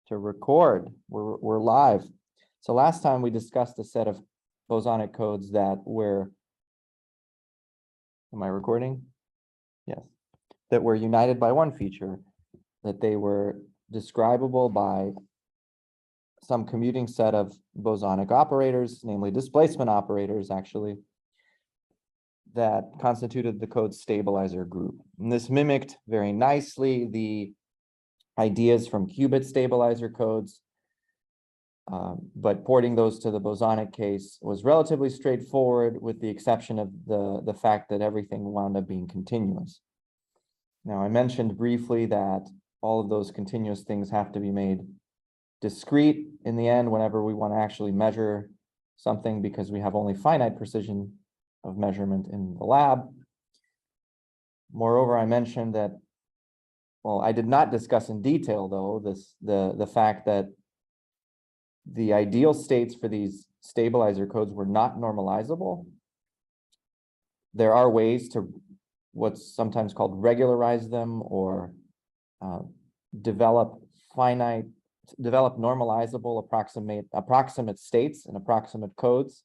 to record. We're live. So last time we discussed a set of bosonic codes that were, am I recording? Yes. That were united by one feature, that they were describable by some commuting set of bosonic operators, namely displacement operators, actually, that constituted the code stabilizer group. And this mimicked very nicely the ideas from qubit stabilizer codes, but porting those to the bosonic case was relatively straightforward, with the exception of the fact that everything wound up being continuous. Now, I mentioned briefly that all of those continuous things have to be made discrete in the end whenever we want to actually measure something, because we have only finite precision of measurement in the lab. Moreover, I mentioned that, well, I did not discuss in detail, though, the fact that the ideal states for these stabilizer codes were not normalizable. There are ways to what's sometimes called regularize them, or develop normalizable approximate states and approximate codes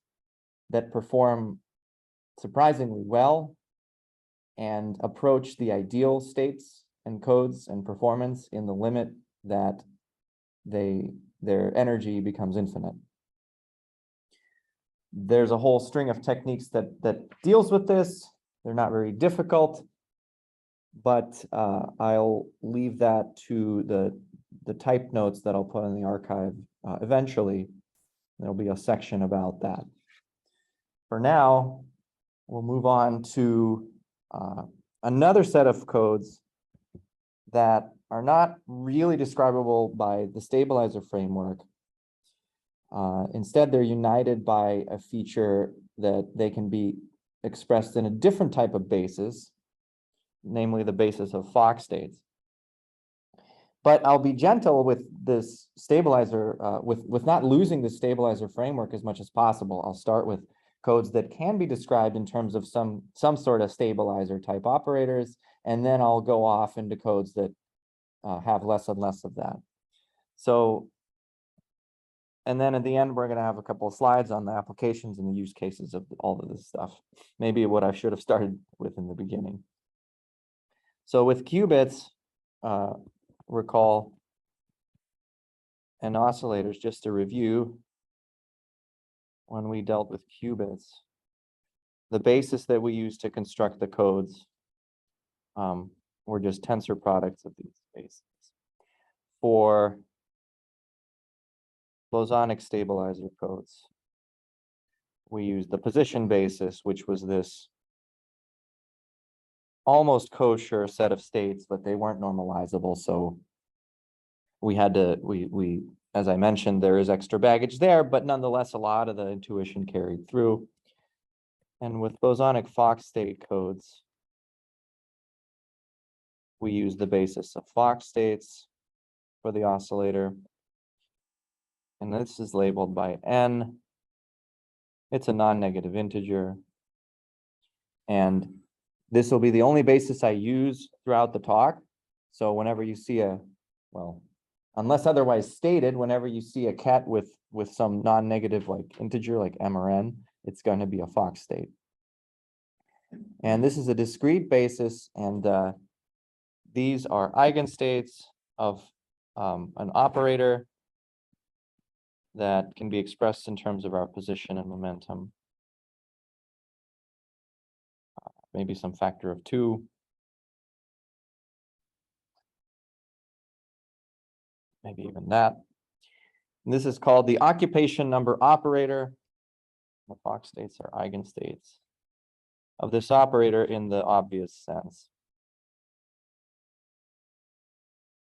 that perform surprisingly well and approach the ideal states and codes and performance in the limit that their energy becomes infinite. There's a whole string of techniques that deals with this. They're not very difficult, but I'll leave that to the type notes that I'll put in the archive eventually. There'll be a section about that. For now, we'll move on to another set of codes that are not really describable by the stabilizer framework. Instead, they're united by a feature that they can be expressed in a different type of basis, namely the basis of Fock-states. But I'll be gentle with this stabilizer, with not losing the stabilizer framework as much as possible. I'll start with codes that can be described in terms of some sort of stabilizer type operators, and then I'll go off into codes that have less and less of that. So, and then at the end, we're going to have a couple of slides on the applications and the use cases of all of this stuff. Maybe what I should have started with in the beginning. So with qubits, recall, and oscillators, just to review, when we dealt with qubits, the basis that we used to construct the codes were just tensor products of these bases. For bosonic stabilizer codes, we used the position basis, which was this almost kosher set of states, but they weren't normalizable. So we had to, as I mentioned, there is extra baggage there, but nonetheless, a lot of the intuition carried through. And with bosonic Fock-state codes, we use the basis of Fock-states for the oscillator. And this is labeled by n. It's a non-negative integer. And this will be the only basis I use throughout the talk. So whenever you see well, unless otherwise stated, whenever you see a ket with some non-negative like integer like m or n, it's going to be a Fock-state. And this is a discrete basis, and these are eigenstates of an operator that can be expressed in terms of our position and momentum. Maybe some factor of 2. Maybe even that. And this is called the occupation number operator. The Fock-states are eigenstates of this operator in the obvious sense.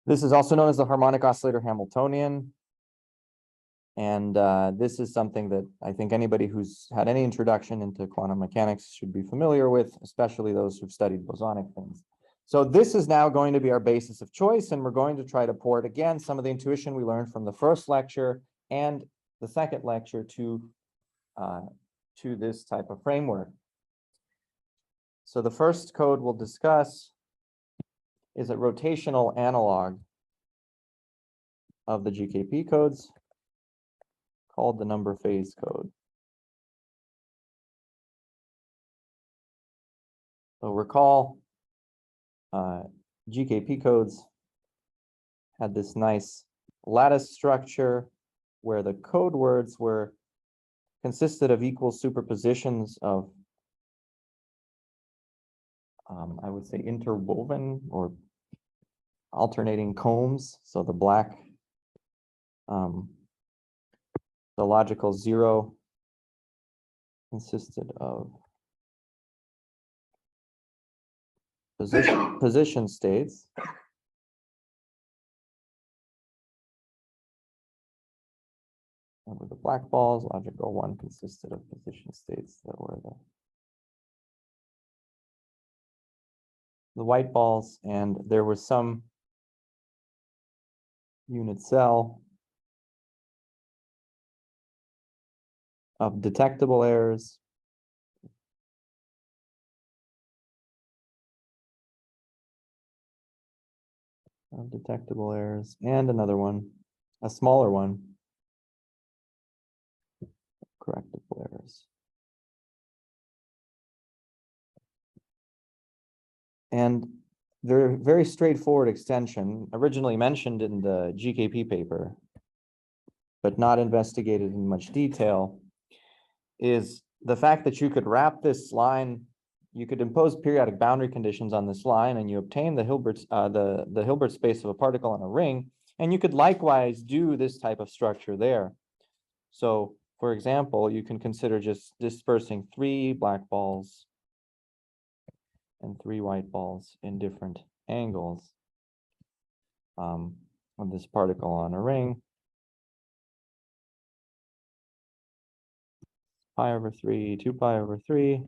This is also known as the harmonic oscillator Hamiltonian. And this is something that I think anybody who's had any introduction into quantum mechanics should be familiar with, especially those who've studied bosonic things. So this is now going to be our basis of choice, and we're going to try to port again some of the intuition we learned from the first lecture and the second lecture to this type of framework. So the first code we'll discuss is a rotational analog of the GKP codes called the number phase code. So recall, GKP codes had this nice lattice structure where the code words consisted of equal superpositions of, I would say, interwoven or alternating combs. So the black, the logical 0 consisted of position states. And with the black balls, logical 1 consisted of position states that were the white balls, and there was some unit cell of detectable errors. And another one, a smaller one, correctable errors. And they're very straightforward extension, originally mentioned in the GKP paper, but not investigated in much detail, is the fact that you could wrap this line, you could impose periodic boundary conditions on this line, and you obtain the Hilbert space of a particle in a ring, and you could likewise do this type of structure there. So, for example, you can consider just dispersing 3 black balls and 3 white balls in different angles of this particle on a ring. Pi over 3, 2 pi over 3.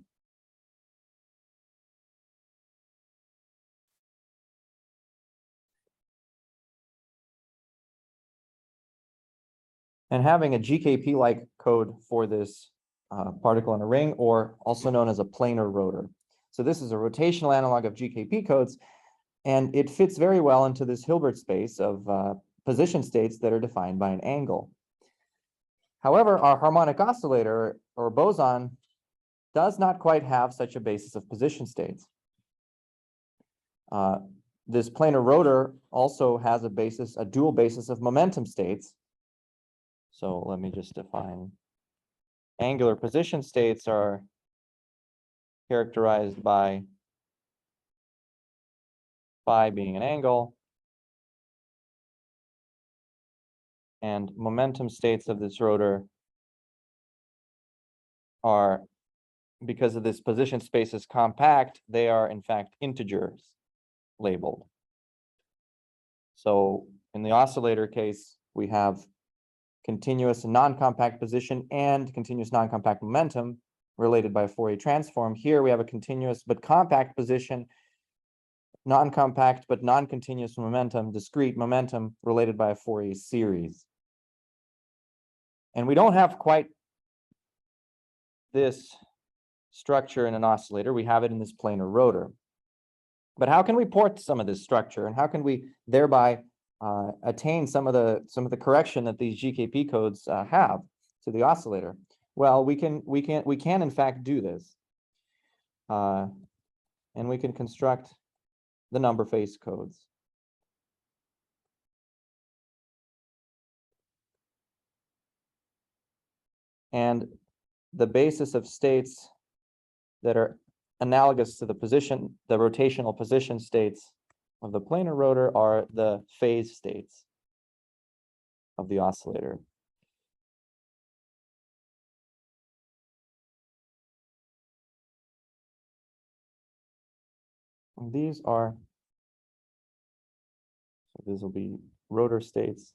And having a GKP-like code for this particle in a ring, or also known as a planar rotor. So this is a rotational analog of GKP codes, and it fits very well into this Hilbert space of position states that are defined by an angle. However, our harmonic oscillator or boson does not quite have such a basis of position states. This planar rotor also has a dual basis of momentum states. So let me just define. Angular position states are characterized by phi being an angle, and momentum states of this rotor are, because of this position space is compact, they are in fact integers labeled. So in the oscillator case, we have continuous non-compact position and continuous non-compact momentum related by a Fourier transform. Here we have a continuous but compact position, non-compact but non-continuous momentum, discrete momentum related by a Fourier series. And we don't have quite this structure in an oscillator. We have it in this planar rotor. But how can we port some of this structure, and how can we thereby attain some of the correction that these GKP codes have to the oscillator? Well, we can in fact do this, and we can construct the number phase codes. And the basis of states that are analogous to the rotational position states of the planar rotor are the phase states of the oscillator. And these will be rotor states.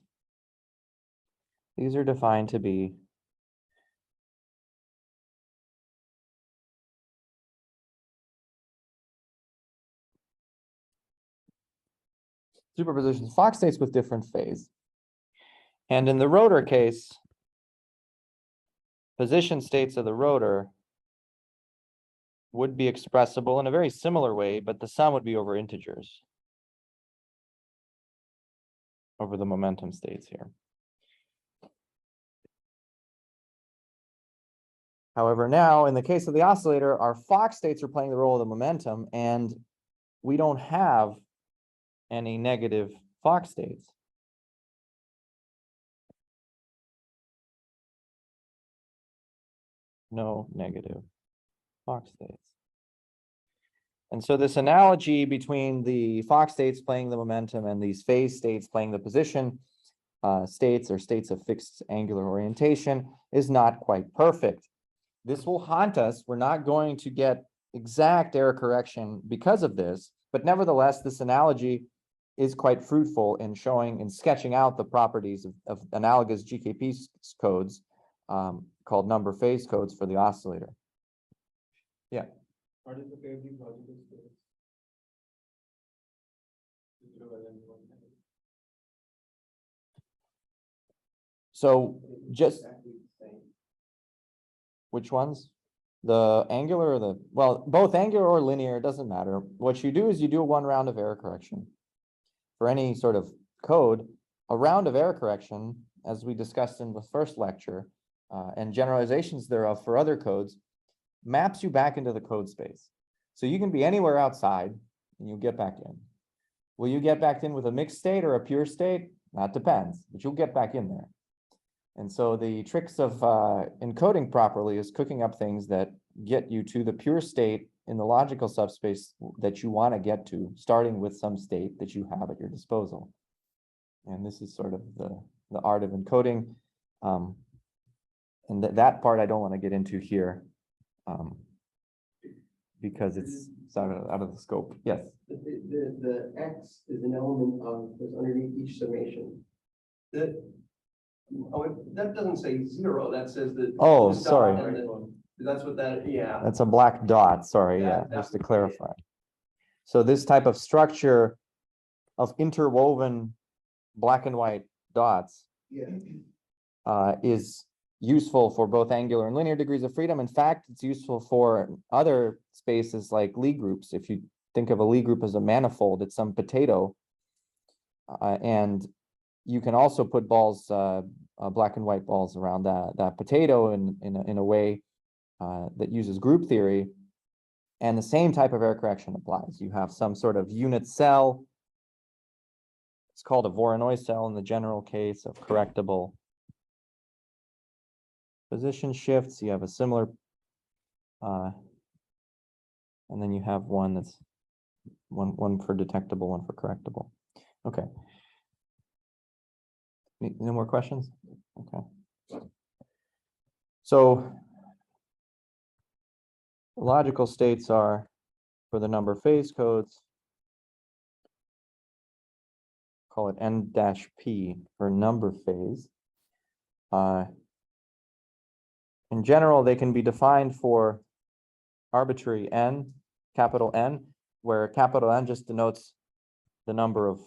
These are defined to be superpositions Fock states with different phase. And in the rotor case, position states of the rotor would be expressible in a very similar way, but the sum would be over integers. over the momentum states here. However, now in the case of the oscillator, our Fock states are playing the role of the momentum, and we don't have any negative Fock states. No negative Fock states. And so this analogy between the Fock states playing the momentum and these phase states playing the position states or states of fixed angular orientation is not quite perfect. This will haunt us. We're not going to get exact error correction because of this, but nevertheless, this analogy is quite fruitful in showing and sketching out the properties of analogous GKP codes called number phase codes for the oscillator. Yeah. Participate these logical states. So just which ones? The angular or the, well, both angular or linear, it doesn't matter. What you do is you do one round of error correction. For any sort of code, a round of error correction, as we discussed in the first lecture, and generalizations thereof for other codes, maps you back into the code space. So you can be anywhere outside and you'll get back in. Will you get back in with a mixed state or a pure state? That depends, but you'll get back in there. And so the tricks of encoding properly is cooking up things that get you to the pure state in the logical subspace that you want to get to, starting with some state that you have at your disposal. And this is sort of the art of encoding. And that part I don't want to get into here because it's out of the scope. Yes? The X is an element of, that's underneath each summation. That doesn't say zero, that says that. Oh, sorry. That's what that, yeah. That's a black dot, sorry, yeah, just to clarify. So this type of structure of interwoven black and white dots is useful for both angular and linear degrees of freedom. In fact, it's useful for other spaces like Lie groups. If you think of a Lie group as a manifold, it's some potato. And you can also put balls, black and white balls around that potato in a way that uses group theory. And the same type of error correction applies. You have some sort of unit cell. It's called a Voronoi cell in the general case of correctable position shifts. You have a similar, and then you have one that's one for detectable, one for correctable. Okay. No more questions? Okay. So logical states are for the number phase codes. Call it N-P for number phase. In general, they can be defined for arbitrary n, capital N, where capital N just denotes the number of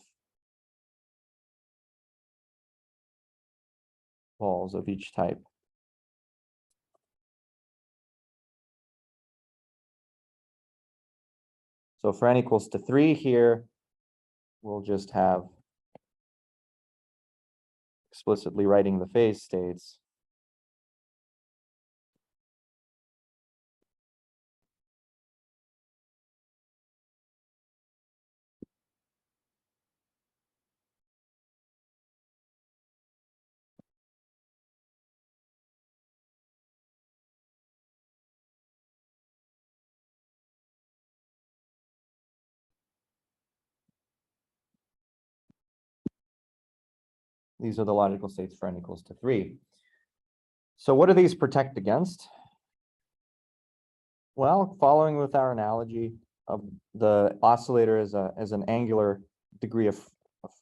balls of each type. So for n equals to 3 here, we'll just have explicitly writing the phase states. These are the logical states for n equals to 3. So what do these protect against? Well, following with our analogy of the oscillator as an angular degree of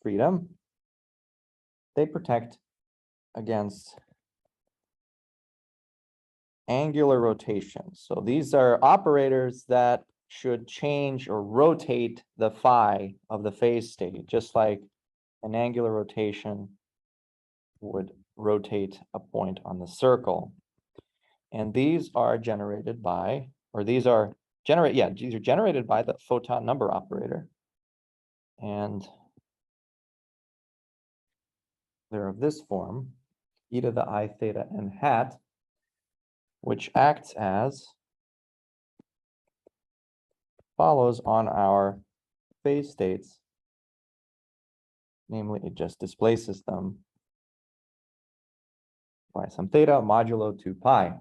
freedom, they protect against angular rotation. So these are operators that should change or rotate the phi of the phase state, just like an angular rotation would rotate a point on the circle. And these are generated by, or these are generated by the photon number operator. And they're of this form, e to the I theta n hat, which acts as follows on our phase states. Namely, it just displaces them by some theta modulo 2 pi.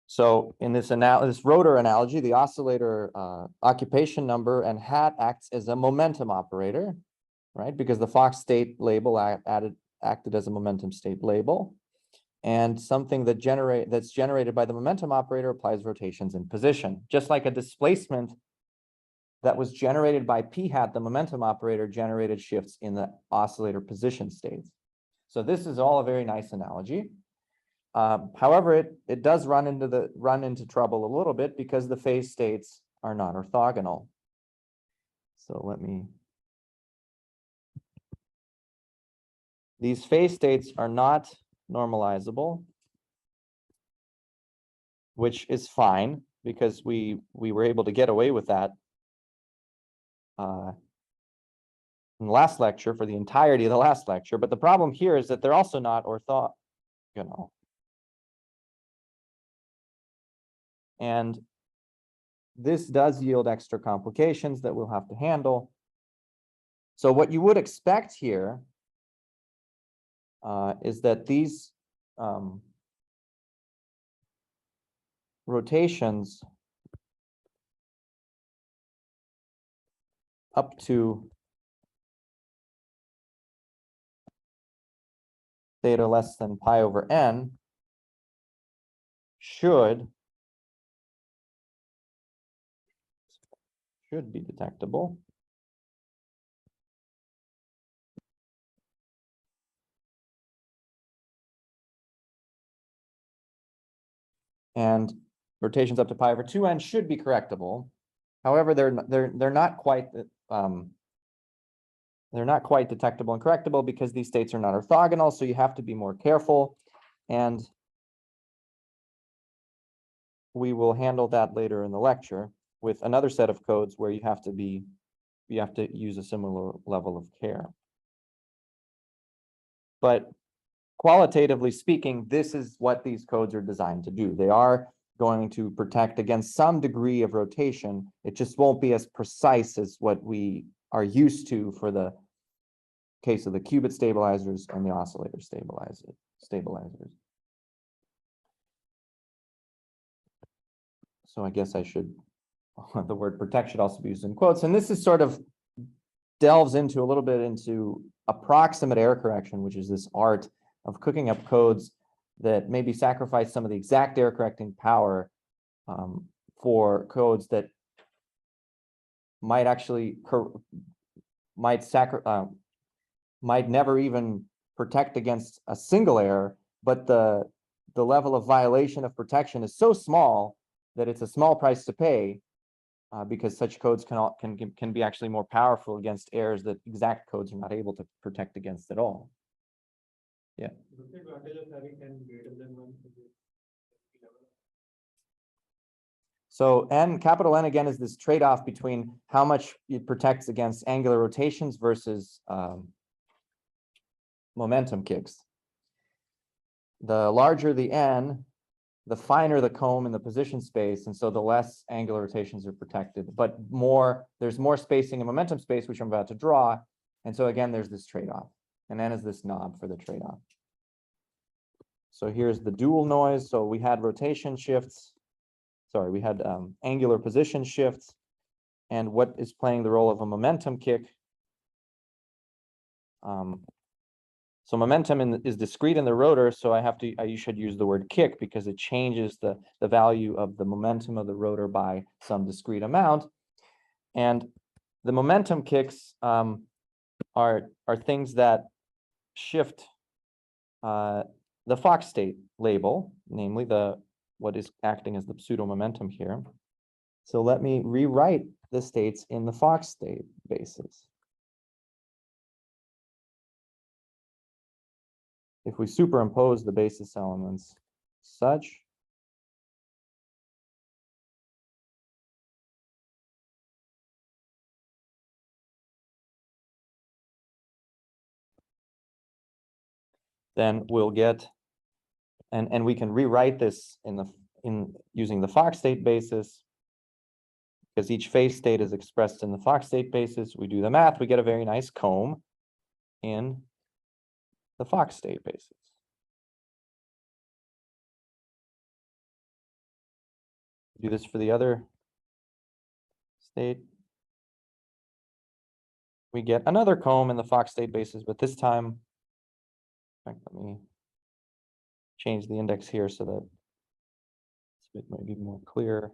So in this rotor analogy, the oscillator occupation number and hat acts as a momentum operator, right? Because the Fock-state label acted as a momentum state label. And something that's generated by the momentum operator applies rotations in position. Just like a displacement that was generated by p hat, the momentum operator generated shifts in the oscillator position states. So this is all a very nice analogy. However, it does run into trouble a little bit because the phase states are not orthogonal. So these phase states are not normalizable, which is fine because we were able to get away with that in the last lecture for the entirety of the last lecture. But the problem here is that they're also not orthogonal. And this does yield extra complications that we'll have to handle. So what you would expect here is that these rotations up to theta less than pi over n should be detectable. And rotations up to pi over 2n should be correctable. However, they're not quite detectable and correctable because these states are not orthogonal, so you have to be more careful. And we will handle that later in the lecture with another set of codes where you have to use a similar level of care. But qualitatively speaking, this is what these codes are designed to do. They are going to protect against some degree of rotation. It just won't be as precise as what we are used to for the case of the qubit stabilizers and the oscillator stabilizers. So I guess the word protect should also be used in quotes. And this is sort of delves into a little bit into approximate error correction, which is this art of cooking up codes that maybe sacrifice some of the exact error correcting power for codes that might actually might never even protect against a single error, but the level of violation of protection is so small that it's a small price to pay because such codes can be actually more powerful against errors that exact codes are not able to protect against at all. Yeah. What's the advantage of having n greater than 1? So capital N again is this trade-off between how much it protects against angular rotations versus momentum kicks. The larger the N, the finer the comb in the position space, and so the less angular rotations are protected. But there's more spacing in momentum space, which I'm about to draw. And so again, there's this trade-off. And N is this knob for the trade-off. So here's the dual noise. So we had rotation shifts. Sorry, we had angular position shifts. And what is playing the role of a momentum kick? So momentum is discrete in the rotor, so you should use the word kick because it changes the value of the momentum of the rotor by some discrete amount. And the momentum kicks are things that shift the Fock-state label, namely what is acting as the pseudo momentum here. So let me rewrite the states in the Fock-state basis. If we superimpose the basis elements such then we'll get, and we can rewrite this in using the Fock-state basis, because each phase state is expressed in the Fock-state basis. We do the math, we get a very nice comb in the Fock-state basis. Do this for the other state. We get another comb in the Fock-state basis, but this time, in fact, let me change the index here so that it might be more clear.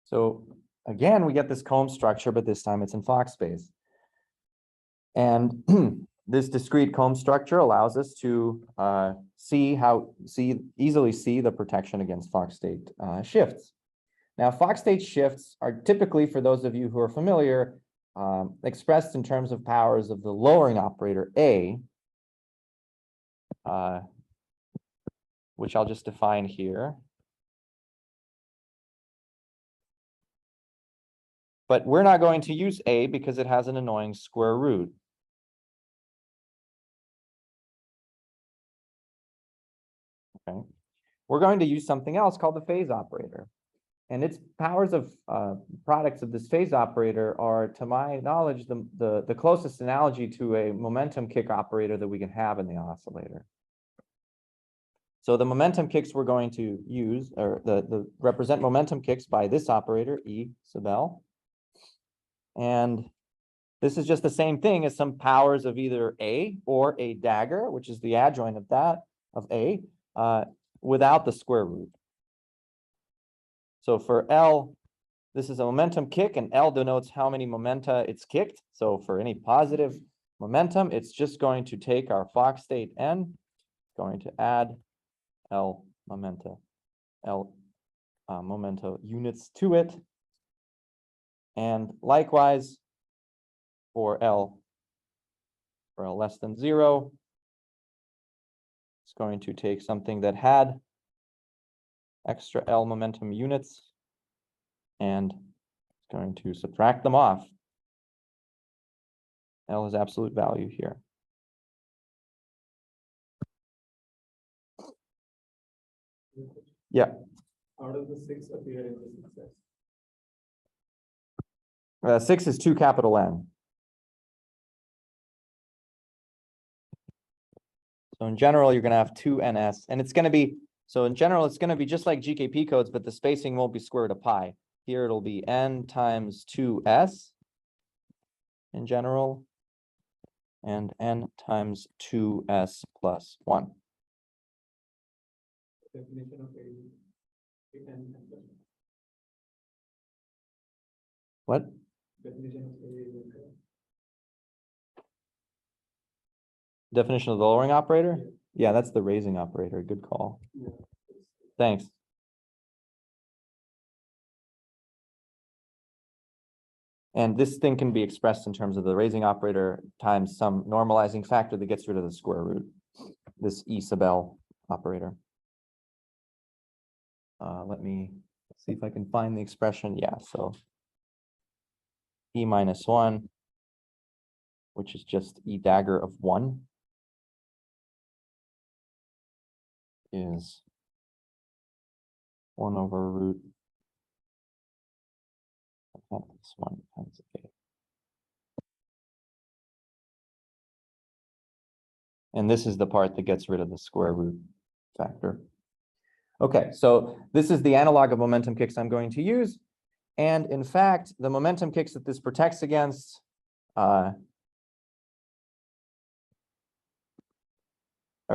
So again, we get this comb structure, but this time it's in Fock space. And this discrete comb structure allows us to easily see the protection against Fock-state shifts. Now, Fock-state shifts are typically, for those of you who are familiar, expressed in terms of powers of the lowering operator A, which I'll just define here. But we're not going to use A because it has an annoying square root. Okay. We're going to use something else called the phase operator. And its powers of products of this phase operator are, to my knowledge, the closest analogy to a momentum kick operator that we can have in the oscillator. So the momentum kicks we're going to use, or the represent momentum kicks by this operator, E sub L. And this is just the same thing as some powers of either A or a dagger, which is the adjoint of that, of A, without the square root. So for L, this is a momentum kick, and L denotes how many momenta it's kicked. So for any positive momentum, it's just going to take our Fock state N, going to add L momenta, momenta units to it. And likewise, for L less than 0, it's going to take something that had extra L momentum units and it's going to subtract them off. L is absolute value here. Yeah. How does the 6 appear in the success? 6 is 2 capital N. So in general, you're going to have 2 NS, and it's going to be, so in general, it's going to be just like GKP codes, but the spacing won't be square root of pi. Here it'll be N times 2S in general, and N times 2S plus 1. Definition of A. What? Definition of A. Definition of the lowering operator? Yeah, that's the raising operator. Good call. Yeah. Thanks. And this thing can be expressed in terms of the raising operator times some normalizing factor that gets rid of the square root, this E sub L operator. Let me see if I can find the expression. Yeah, so E minus 1, which is just E dagger of 1, is 1 over root of this 1 times A. And this is the part that gets rid of the square root factor. Okay, so this is the analog of momentum kicks I'm going to use. And in fact, the momentum kicks that this protects against are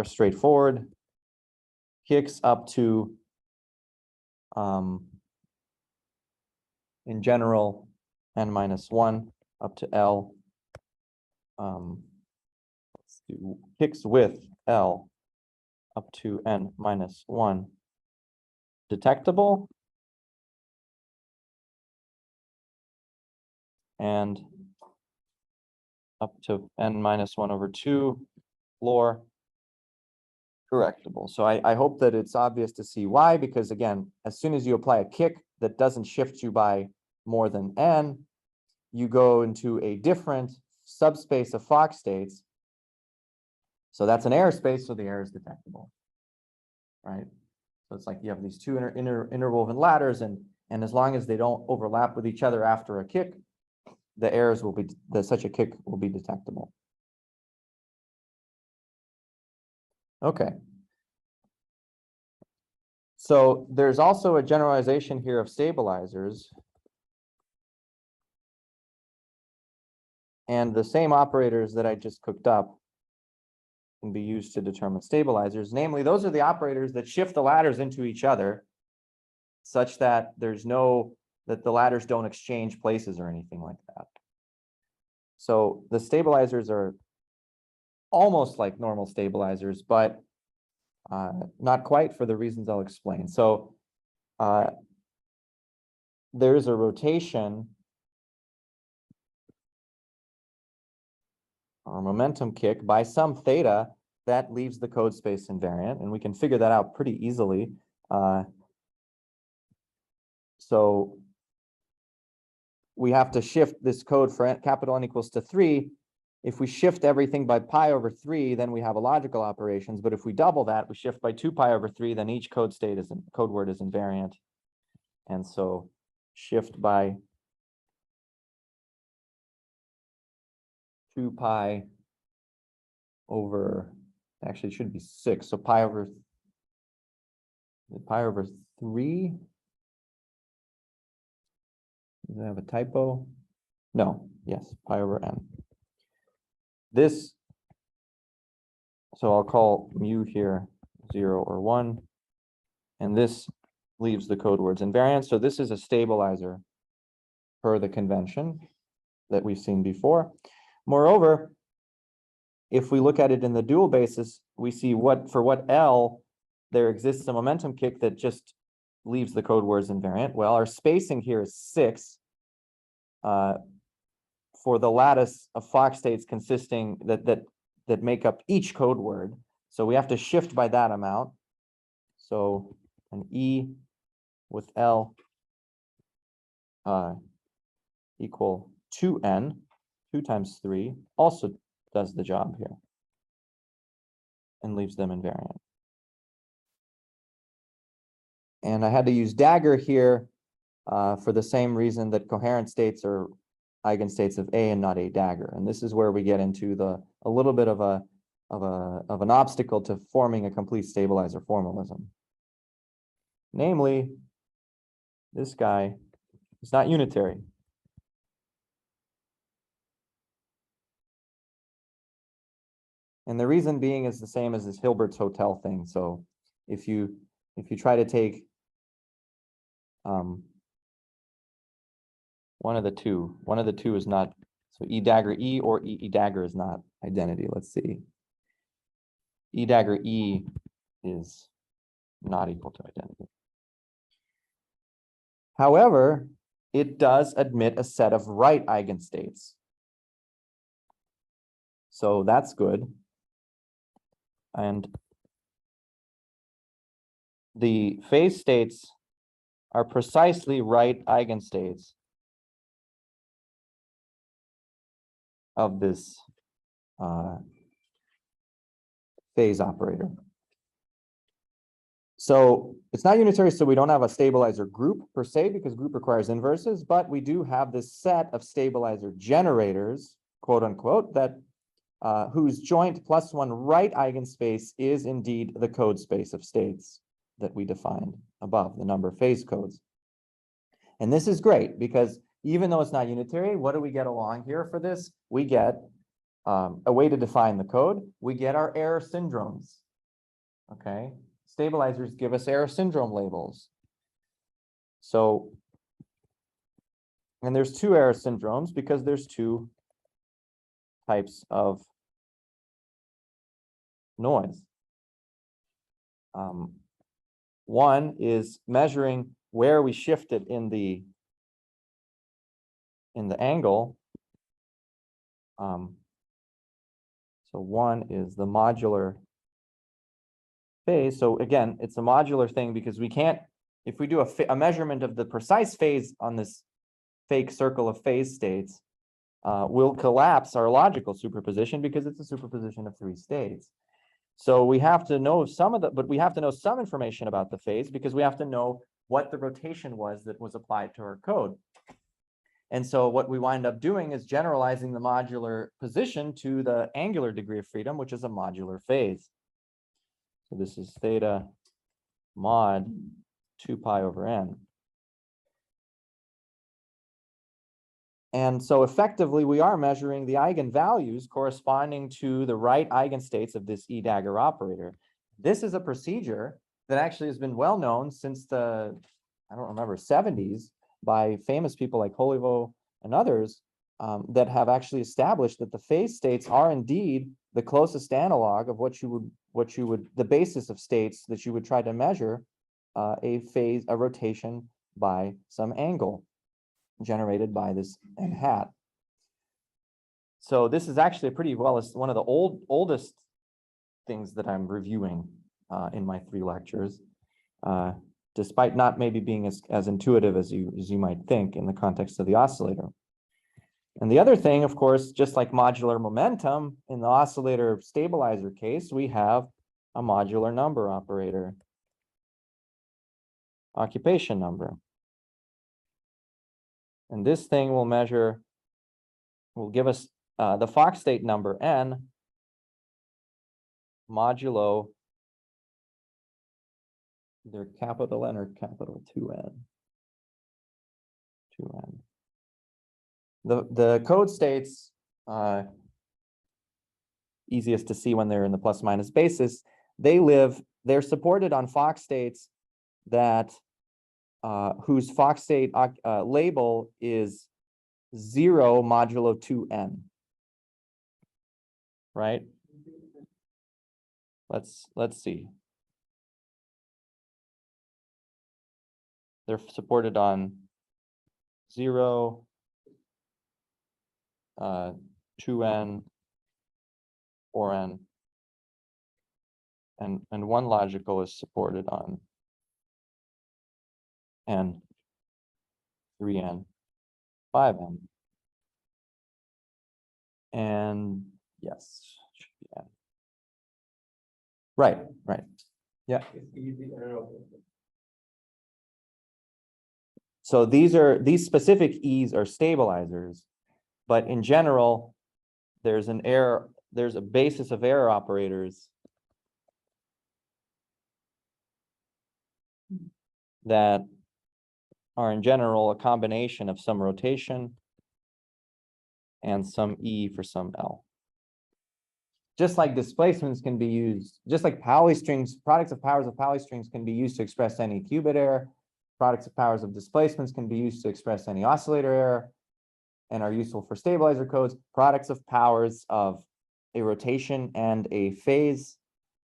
straightforward. Kicks up to, in general, N minus 1 up to L. Let's do kicks with L up to N minus 1. Detectable. And up to N minus 1 over 2 floor. Correctable. So I hope that it's obvious to see why, because again, as soon as you apply a kick that doesn't shift you by more than n, you go into a different subspace of Fock states. So that's an error space, so the error is detectable, right? So it's like you have these two interwoven ladders, and as long as they don't overlap with each other after a kick, the errors will be, such a kick will be detectable. Okay. So there's also a generalization here of stabilizers. And the same operators that I just cooked up can be used to determine stabilizers. Namely, those are the operators that shift the ladders into each other such that that the ladders don't exchange places or anything like that. So the stabilizers are almost like normal stabilizers, but not quite for the reasons I'll explain. So there's a rotation or momentum kick by some theta that leaves the code space invariant, and we can figure that out pretty easily. So we have to shift this code for capital N equals to 3. If we shift everything by pi over 3, then we have a logical operations. But if we double that, we shift by 2 pi over 3, then each code word is invariant. And so shift by 2 pi over, actually it should be 6. So pi over 3. Does it have a typo? No, yes, pi over n. This, so I'll call mu here 0 or 1, and this leaves the code words invariant. So this is a stabilizer per the convention that we've seen before. Moreover, if we look at it in the dual basis, we see for what L there exists a momentum kick that just leaves the code words invariant. Well, our spacing here is 6 for the lattice of Fock states consisting that make up each code word. So we have to shift by that amount. So an E with L equal 2n, 2 times 3, also does the job here and leaves them invariant. And I had to use dagger here for the same reason that coherent states are eigenstates of A and not A dagger. And this is where we get into a little bit of an obstacle to forming a complete stabilizer formalism. Namely, this guy is not unitary. And the reason being is the same as this Hilbert's hotel thing. So if you try to take one of the two is not, so E dagger E or E dagger is not identity. Let's see. E dagger E is not equal to identity. However, it does admit a set of right eigenstates. So that's good. And the phase states are precisely right eigenstates of this phase operator. So it's not unitary, so we don't have a stabilizer group per se, because group requires inverses, but we do have this set of stabilizer generators, quote unquote, that whose joint +1 right eigenspace is indeed the code space of states that we defined above, the number of phase codes. And this is great because even though it's not unitary, what do we get along here for this? We get a way to define the code. We get our error syndromes, okay? Stabilizers give us error syndrome labels. So, and there's 2 error syndromes because there's 2 types of noise. One is measuring where we shifted in the angle. So one is the modular phase. So again, it's a modular thing because we can't, if we do a measurement of the precise phase on this fake circle of phase states will collapse our logical superposition because it's a superposition of 3 states. So we have to know but we have to know some information about the phase because we have to know what the rotation was that was applied to our code. And so what we wind up doing is generalizing the modular position to the angular degree of freedom, which is a modular phase. So this is theta mod 2 pi over n. And so effectively, we are measuring the eigenvalues corresponding to the right eigenstates of this E dagger operator. This is a procedure that actually has been well known since the, I don't remember, 70s by famous people like Holivo and others that have actually established that the phase states are indeed the closest analog of what you would, the basis of states that you would try to measure a rotation by some angle generated by this n hat. So this is actually a pretty one of the oldest things that I'm reviewing in my 3 lectures, despite not maybe being as intuitive as you might think in the context of the oscillator. And the other thing, of course, just like modular momentum, in the oscillator stabilizer case, we have a modular number operator, occupation number. And this thing will give us the Fock-state number n modulo either capital N or capital 2n. 2n. The code states, easiest to see when they're in the plus minus basis, they're supported on Fock-states that whose Fock-state label is 0 modulo 2n, right? Let's see. They're supported on 0, 2n, 4n, and one logical is supported on n, 3n, 5n, and yes, should be n. Right. Yeah. It's easy error operator. So these specific E's are stabilizers, but in general, there's a basis of error operators that are in general a combination of some rotation and some E for some L. Just like displacements can be used, just like Pauli strings, products of powers of Pauli strings can be used to express any qubit error, products of powers of displacements can be used to express any oscillator error and are useful for stabilizer codes. Products of powers of a rotation and a phase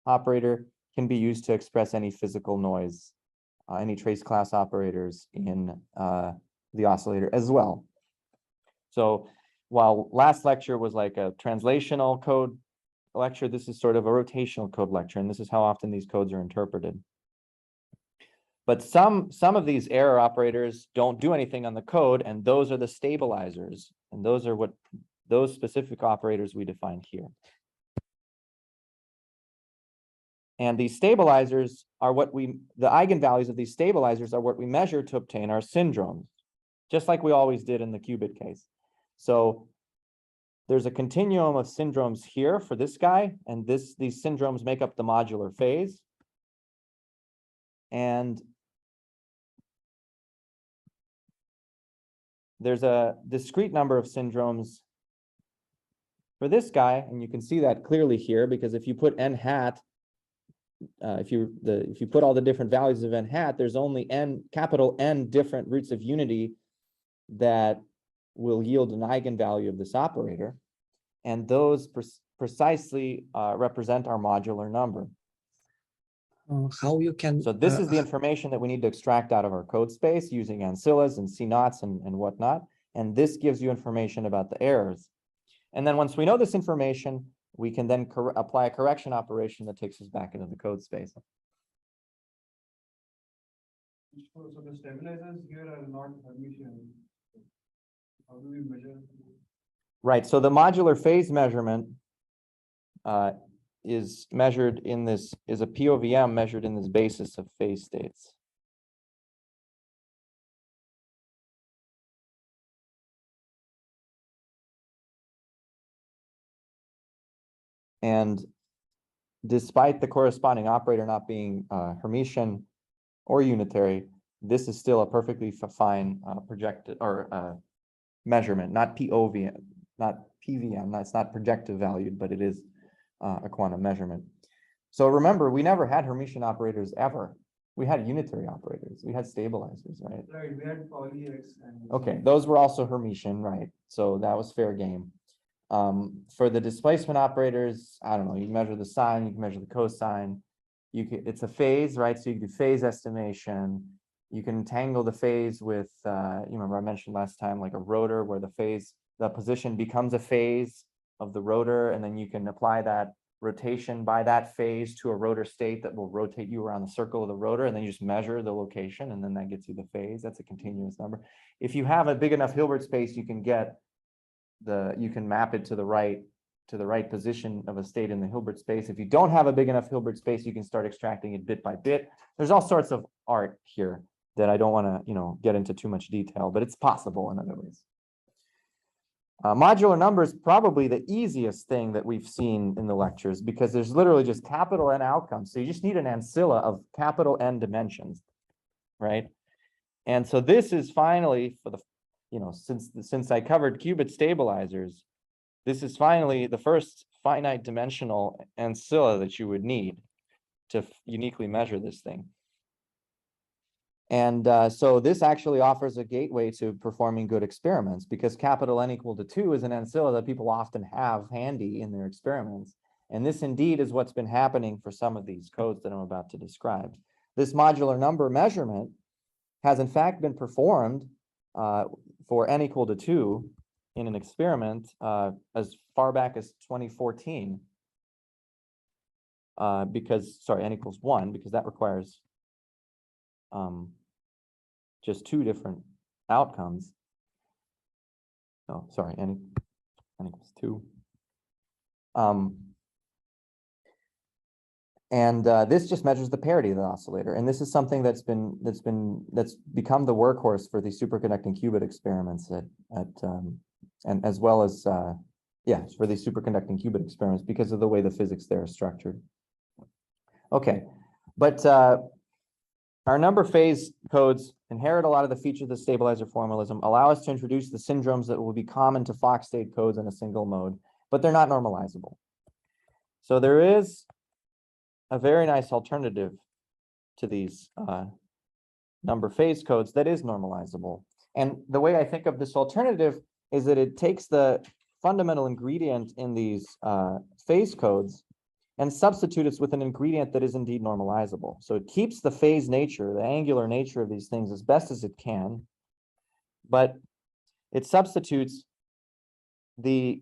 operator can be used to express any physical noise, any trace class operators in the oscillator as well. So while last lecture was like a translational code lecture, this is sort of a rotational code lecture, and this is how often these codes are interpreted. But some of these error operators don't do anything on the code, and those are the stabilizers, and those are those specific operators we defined here. And these stabilizers are the eigenvalues of these stabilizers are what we measure to obtain our syndromes, just like we always did in the qubit case. So there's a continuum of syndromes here for this guy, and these syndromes make up the modular phase. And there's a discrete number of syndromes for this guy, and you can see that clearly here, because if you put n hat, if you put all the different values of n hat, there's only capital N different roots of unity that will yield an eigenvalue of this operator, and those precisely represent our modular number. How you can? So this is the information that we need to extract out of our code space using ancillas and C-naughts and whatnot, and this gives you information about the errors. And then once we know this information, we can then apply a correction operation that takes us back into the code space. So the stabilizers here are not Hermitian. How do we measure? Right, so the modular phase measurement is measured in this, is a POVM measured in this basis of phase states. And despite the corresponding operator not being Hermitian or unitary, this is still a perfectly fine projected or measurement, not POVM, not PVM. That's not projective valued, but it is a quantum measurement. So remember, we never had Hermitian operators ever. We had unitary operators. We had stabilizers, right? Right, we had Pauli X and. Okay, those were also Hermitian, right? So that was fair game. For the displacement operators, I don't know, you can measure the sine, you can measure the cosine. You can, it's a phase, right? So you can do phase estimation. You can entangle the phase with, you remember I mentioned last time, like a rotor where the phase, the position becomes a phase of the rotor, and then you can apply that rotation by that phase to a rotor state that will rotate you around the circle of the rotor, and then you just measure the location, and then that gets you the phase. That's a continuous number. If you have a big enough Hilbert space, you can get you can map it to the right position of a state in the Hilbert space. If you don't have a big enough Hilbert space, you can start extracting it bit by bit. There's all sorts of art here that I don't want to, get into too much detail, but it's possible in other ways. Modular number is probably the easiest thing that we've seen in the lectures because there's literally just capital N outcomes. So you just need an ancilla of capital N dimensions, right? And so this is finally for the, since I covered qubit stabilizers, this is finally the first finite dimensional ancilla that you would need to uniquely measure this thing. And so this actually offers a gateway to performing good experiments because capital N equal to 2 is an ancilla that people often have handy in their experiments. And this indeed is what's been happening for some of these codes that I'm about to describe. This modular number measurement has in fact been performed for N equal to 2 in an experiment as far back as 2014. Because, sorry, N equals 1, because that requires just 2 different outcomes. Oh, sorry, N equals 2. This just measures the parity of the oscillator, and this is something that's become the workhorse for the superconducting qubit experiments and as well as for the superconducting qubit experiments because of the way the physics there are structured. Okay, but our number phase codes inherit a lot of the features of the stabilizer formalism, allow us to introduce the syndromes that will be common to Fock-state codes in a single mode, but they're not normalizable. So there is a very nice alternative to these number phase codes that is normalizable. And the way I think of this alternative is that it takes the fundamental ingredient in these phase codes and substitutes with an ingredient that is indeed normalizable. So it keeps the phase nature, the angular nature of these things as best as it can, but it substitutes the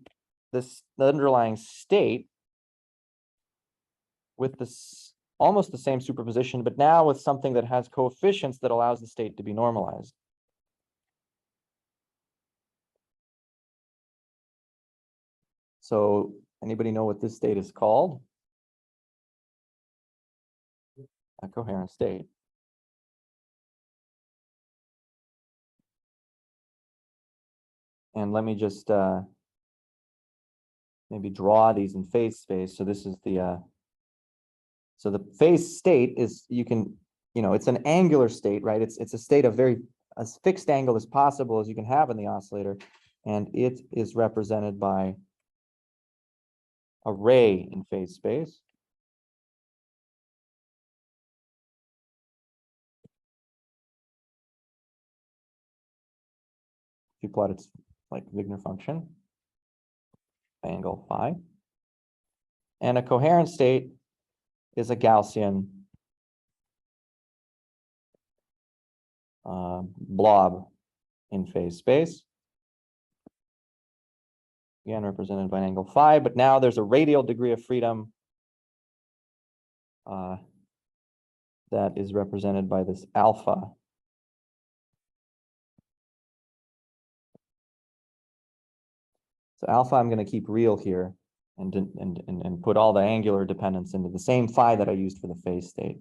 underlying state with this almost the same superposition, but now with something that has coefficients that allows the state to be normalized. So anybody know what this state is called? A coherent state. And let me just maybe draw these in phase space. So this is the so the phase state is, you can, it's an angular state, right? It's a state of as fixed angle as possible as you can have in the oscillator, and it is represented by a ray in phase space. If you plot its like Wigner function, angle phi. And a coherent state is a Gaussian blob in phase space. Again, represented by an angle phi, but now there's a radial degree of freedom that is represented by this alpha. So alpha, I'm going to keep real here and put all the angular dependence into the same phi that I used for the phase state.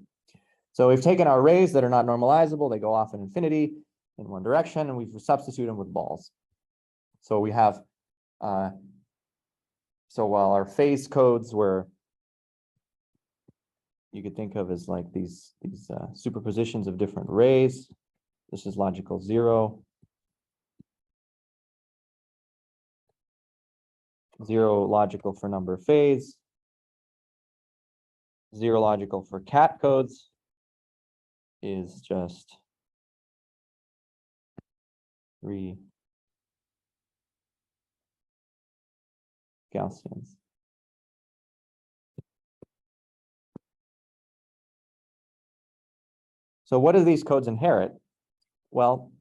So we've taken our rays that are not normalizable, they go off in infinity in one direction, and we've substituted them with balls. So we have, so while our phase codes were, you could think of as like these superpositions of different rays. This is logical 0. 0 logical for number of phase. 0 logical for cat codes is just 3 Gaussians. So what do these codes inherit? Well,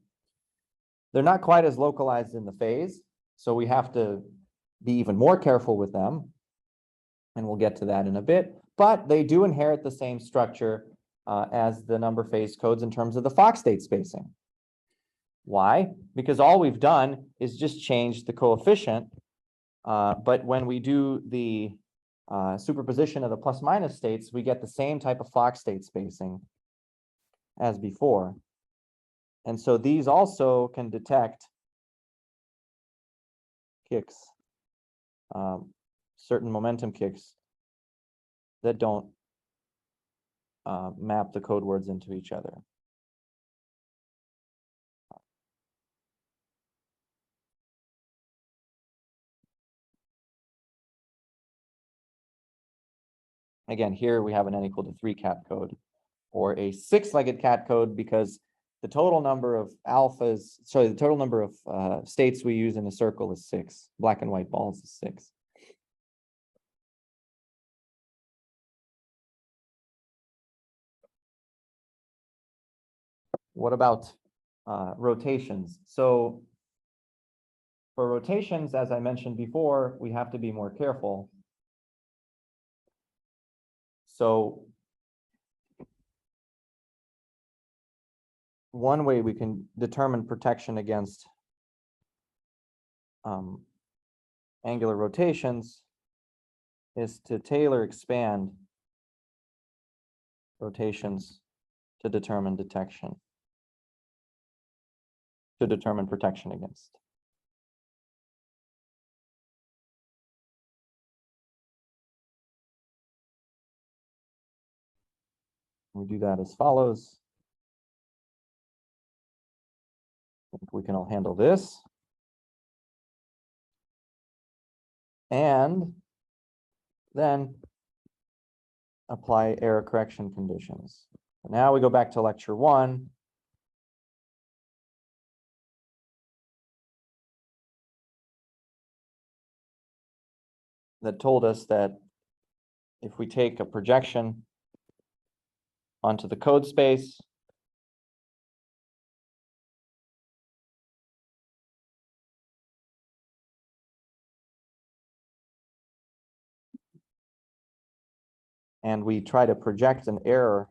they're not quite as localized in the phase, so we have to be even more careful with them, and we'll get to that in a bit, but they do inherit the same structure as the number phase codes in terms of the Fock-state spacing. Why? Because all we've done is just change the coefficient, but when we do the superposition of the plus minus states, we get the same type of Fock-state spacing as before. And so these also can detect kicks, certain momentum kicks that don't map the code words into each other. Again, here we have an n equal to 3 cat code, or a 6-legged cat code, because the total number of alphas, sorry, the total number of states we use in a circle is 6. Black and white balls is 6. What about rotations? So for rotations, as I mentioned before, we have to be more careful. So one way we can determine protection against angular rotations is to Taylor expand rotations to determine protection against. We do that as follows. I think we can all handle this. And then apply error correction conditions. Now we go back to lecture 1. That told us that if we take a projection onto the code space, and we try to project an error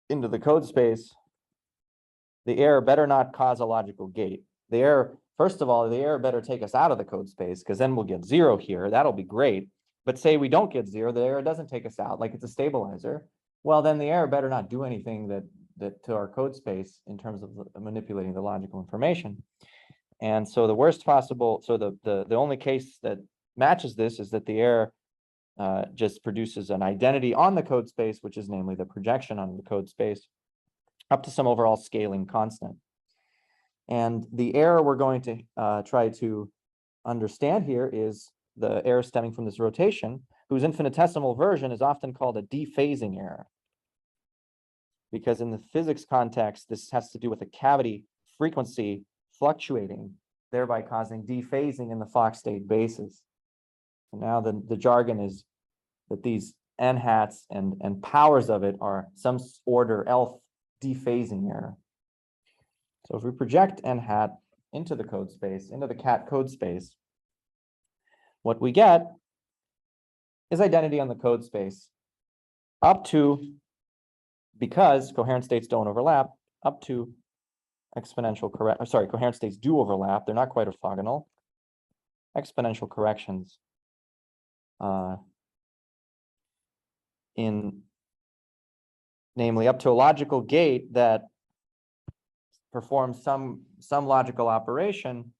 into the code space, the error better not cause a logical gate. The error, first of all, the error better take us out of the code space, because then we'll get 0 here. That'll be great. But say we don't get 0, the error doesn't take us out, like it's a stabilizer. Well, then the error better not do anything that to our code space in terms of manipulating the logical information. And so the worst possible, so the only case that matches this is that the error just produces an identity on the code space, which is namely the projection on the code space, up to some overall scaling constant. And the error we're going to try to understand here is the error stemming from this rotation, whose infinitesimal version is often called a dephasing error. Because in the physics context, this has to do with a cavity frequency fluctuating, thereby causing dephasing in the Fock-state basis. And now the jargon is that these n hats and powers of it are some order L dephasing error. So if we project n hat into the code space, into the cat code space, what we get is identity on the code space up to, because coherent states don't overlap, up to exponential coherent states do overlap. They're not quite orthogonal. exponential corrections namely up to a logical gate that performs some logical operation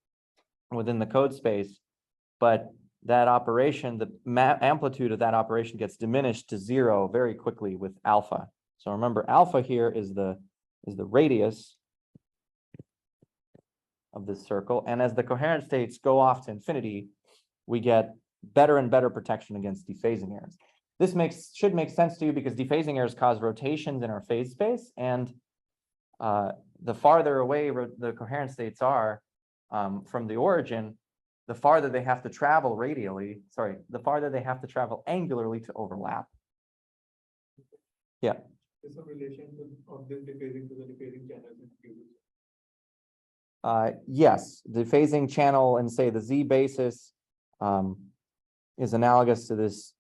within the code space, but that operation, the amplitude of that operation gets diminished to 0 very quickly with alpha. So remember, alpha here is the radius of this circle, and as the coherent states go off to infinity, we get better and better protection against dephasing errors. This should make sense to you because dephasing errors cause rotations in our phase space, and the farther away the coherent states are from the origin, the farther they have to travel radially, the farther they have to travel angularly to overlap. Yeah. There's some relation of this dephasing to the dephasing channel in diffusion. Yes, the phasing channel in, say, the Z basis is analogous to this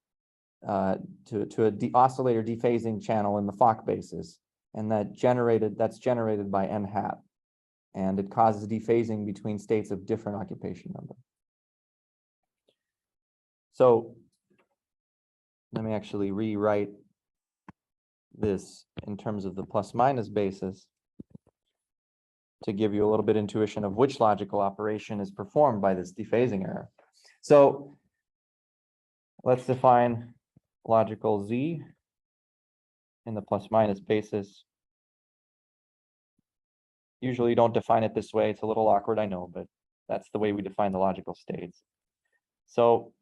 to a oscillator dephasing channel in the Fock basis, and that's generated by n hat, and it causes dephasing between states of different occupation number. So let me actually rewrite this in terms of the plus minus basis to give you a little bit intuition of which logical operation is performed by this dephasing error. So let's define logical Z in the plus minus basis. Usually you don't define it this way. It's a little awkward, I know, but that's the way we define the logical states. So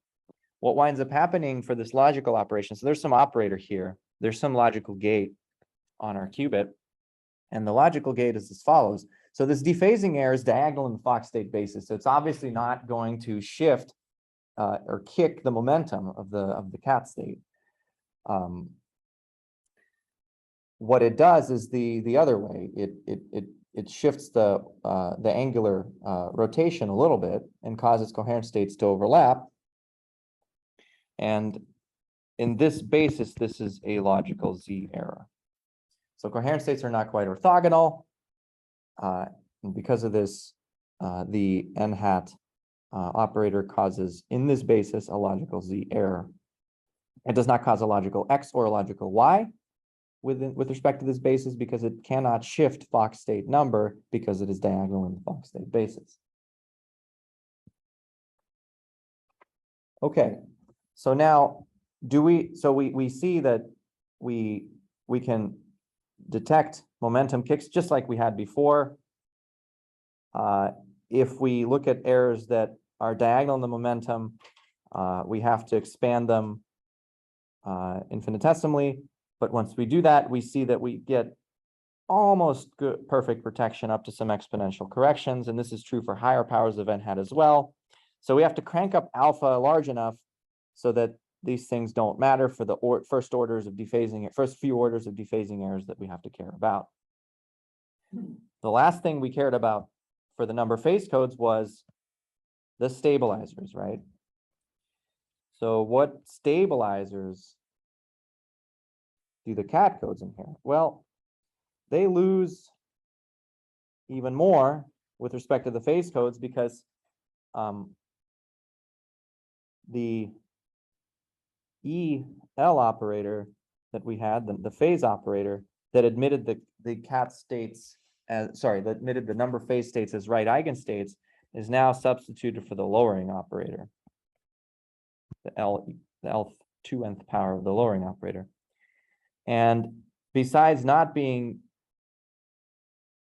what winds up happening for this logical operation, so there's some operator here. There's some logical gate on our qubit, and the logical gate is as follows. So this dephasing error is diagonal in the Fock-state basis, so it's obviously not going to shift or kick the momentum of the cat state. What it does is the other way. It shifts the angular rotation a little bit and causes coherent states to overlap. And in this basis, this is a logical Z error. So coherent states are not quite orthogonal. And because of this, the n hat operator causes, in this basis, a logical Z error. It does not cause a logical X or a logical Y with respect to this basis, because it cannot shift Fock-state number because it is diagonal in the Fock-state basis. Okay, so now we see that we can detect momentum kicks just like we had before. If we look at errors that are diagonal in the momentum, we have to expand them infinitesimally. But once we do that, we see that we get almost perfect protection up to some exponential corrections. And this is true for higher powers of n hat as well. So we have to crank up alpha large enough so that these things don't matter for the first few orders of dephasing errors that we have to care about. The last thing we cared about for the number phase codes was the stabilizers, right? So what stabilizers do the cat codes in here? Well, they lose even more with respect to the phase codes because the EL operator that we had, the phase operator that admitted the cat states as, that admitted the number phase states as right eigenstates, is now substituted for the lowering operator, the L2nth power of the lowering operator. And besides not being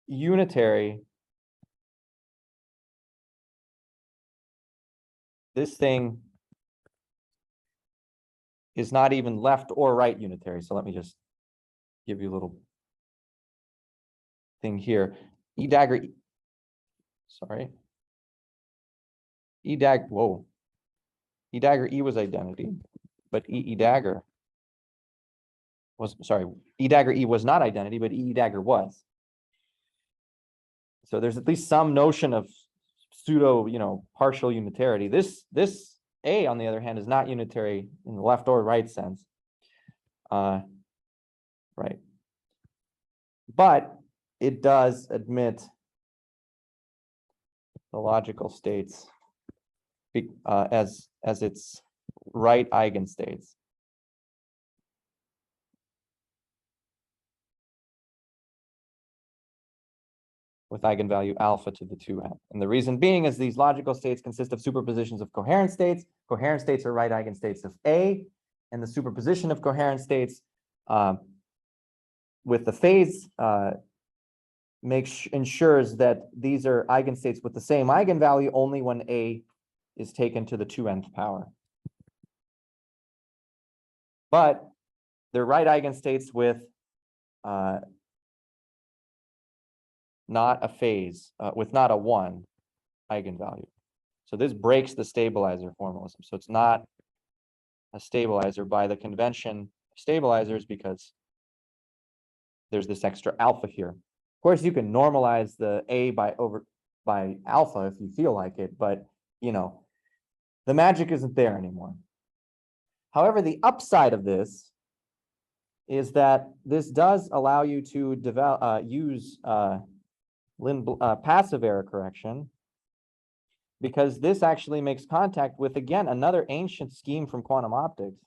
unitary, this thing is not even left or right unitary. So let me just give you a little thing here. E dagger E was identity, but E dagger was, E dagger E was not identity, but E dagger was. So there's at least some notion of pseudo, partial unitarity. This A, on the other hand, is not unitary in the left or right sense. Right. But it does admit the logical states as its right eigenstates. With eigenvalue alpha to the 2n. And the reason being is these logical states consist of superpositions of coherent states. Coherent states are right eigenstates of A, and the superposition of coherent states with the phase ensures that these are eigenstates with the same eigenvalue only when A is taken to the 2nth power. But they're right eigenstates with not a phase, with not a 1 eigenvalue. So this breaks the stabilizer formalism. So it's not a stabilizer by the convention of stabilizers because there's this extra alpha here. Of course, you can normalize the A by alpha if you feel like it, but you know, the magic isn't there anymore. However, the upside of this is that this does allow you to use passive error correction, because this actually makes contact with, again, another ancient scheme from quantum optics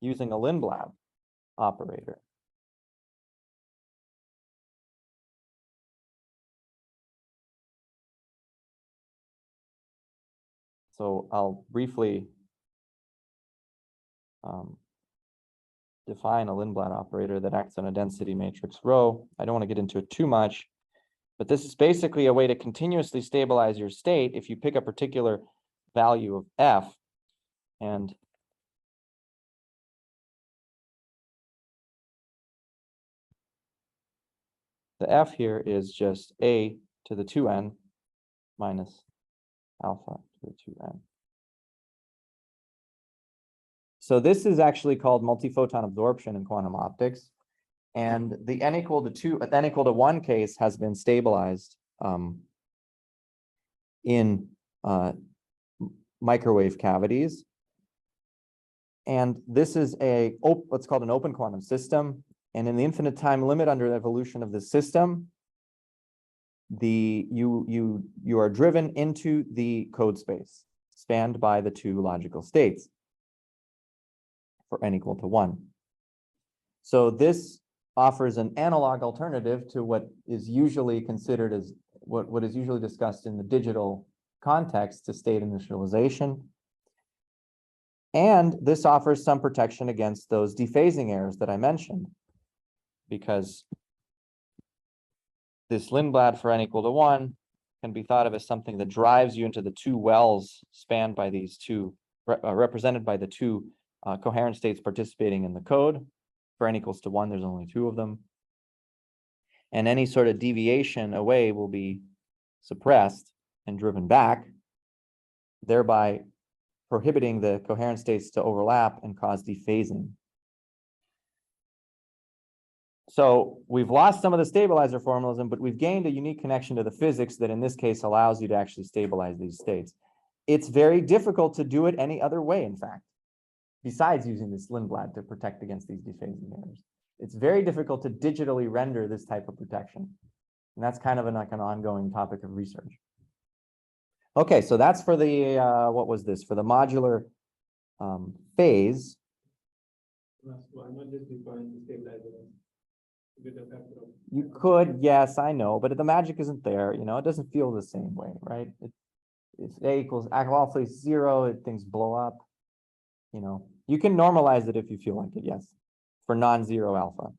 using a Lindblad operator. So I'll briefly define a Lindblad operator that acts on a density matrix rho. I don't want to get into it too much, but this is basically a way to continuously stabilize your state if you pick a particular value of f, and the f here is just A to the 2n minus alpha to the 2n. So this is actually called multiphoton absorption in quantum optics. And the n equal to 1 case has been stabilized in microwave cavities. And this is what's called an open quantum system. And in the infinite time limit under the evolution of the system, you are driven into the code space spanned by the two logical states for n equal to 1. So this offers an analog alternative to what is usually considered as what is usually discussed in the digital context to state initialization. And this offers some protection against those dephasing errors that I mentioned, because this Lindblad for n equal to 1 can be thought of as something that drives you into the two wells spanned by these two, represented by the two coherent states participating in the code. For n equals to 1, there's only 2 of them. And any sort of deviation away will be suppressed and driven back, thereby prohibiting the coherent states to overlap and cause dephasing. So we've lost some of the stabilizer formalism, but we've gained a unique connection to the physics that in this case allows you to actually stabilize these states. It's very difficult to do it any other way, in fact, besides using this Lindblad to protect against these dephasing errors. It's very difficult to digitally render this type of protection. And that's kind of an ongoing topic of research. Okay, so that's for the, what was this? For the modular phase. Why not just define the stabilizer? With a factor of You could, yes, I know, but the magic isn't there. You know, it doesn't feel the same way, right? If A equals alpha 0, things blow up. You know, you can normalize it if you feel like it, yes, for non-zero alpha.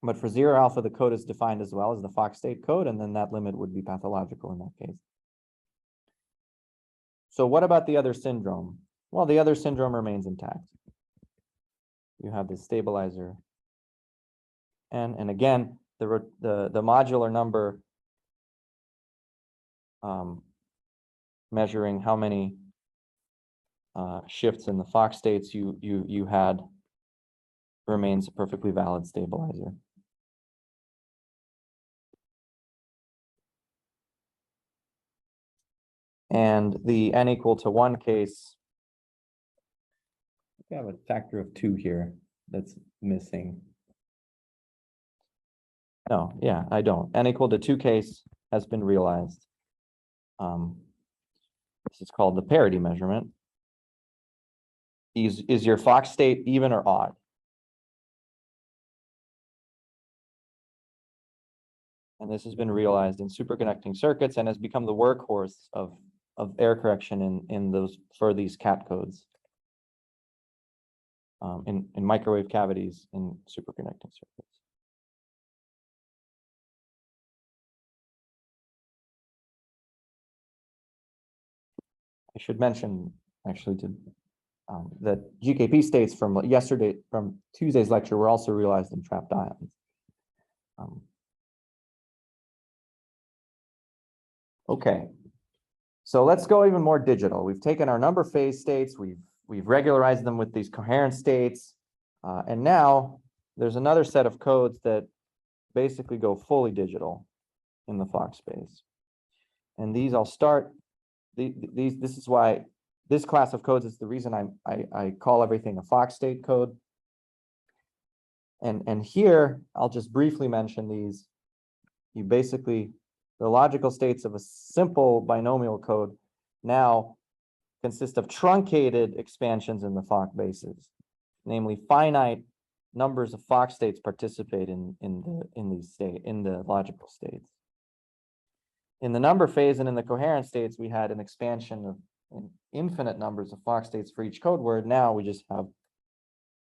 But for 0 alpha, the code is defined as well as the Fock-state code, and then that limit would be pathological in that case. So what about the other syndrome? Well, the other syndrome remains intact. You have this stabilizer. And again, the modular number measuring how many shifts in the Fock states you had remains a perfectly valid stabilizer. And the n equal to 1 case, we have a factor of 2 here that's missing. No, yeah, I don't. N equal to 2 case has been realized. This is called the parity measurement. Is your Fock-state even or odd? And this has been realized in superconducting circuits and has become the workhorse of error correction in those for these cat codes. In microwave cavities in superconducting circuits. I should mention actually that GKP states from Tuesday's lecture were also realized in trapped ions. Okay, so let's go even more digital. We've taken our number phase states, we've regularized them with these coherent states, and now there's another set of codes that basically go fully digital in the Fock space. And these I'll start. This is why this class of codes is the reason I call everything a Fock-state code. And here I'll just briefly mention these. You basically, the logical states of a simple binomial code now consist of truncated expansions in the Fock bases, namely finite numbers of Fock states participate in the logical states. In the number phase and in the coherent states, we had an expansion of infinite numbers of Fock states for each code word. Now we just have,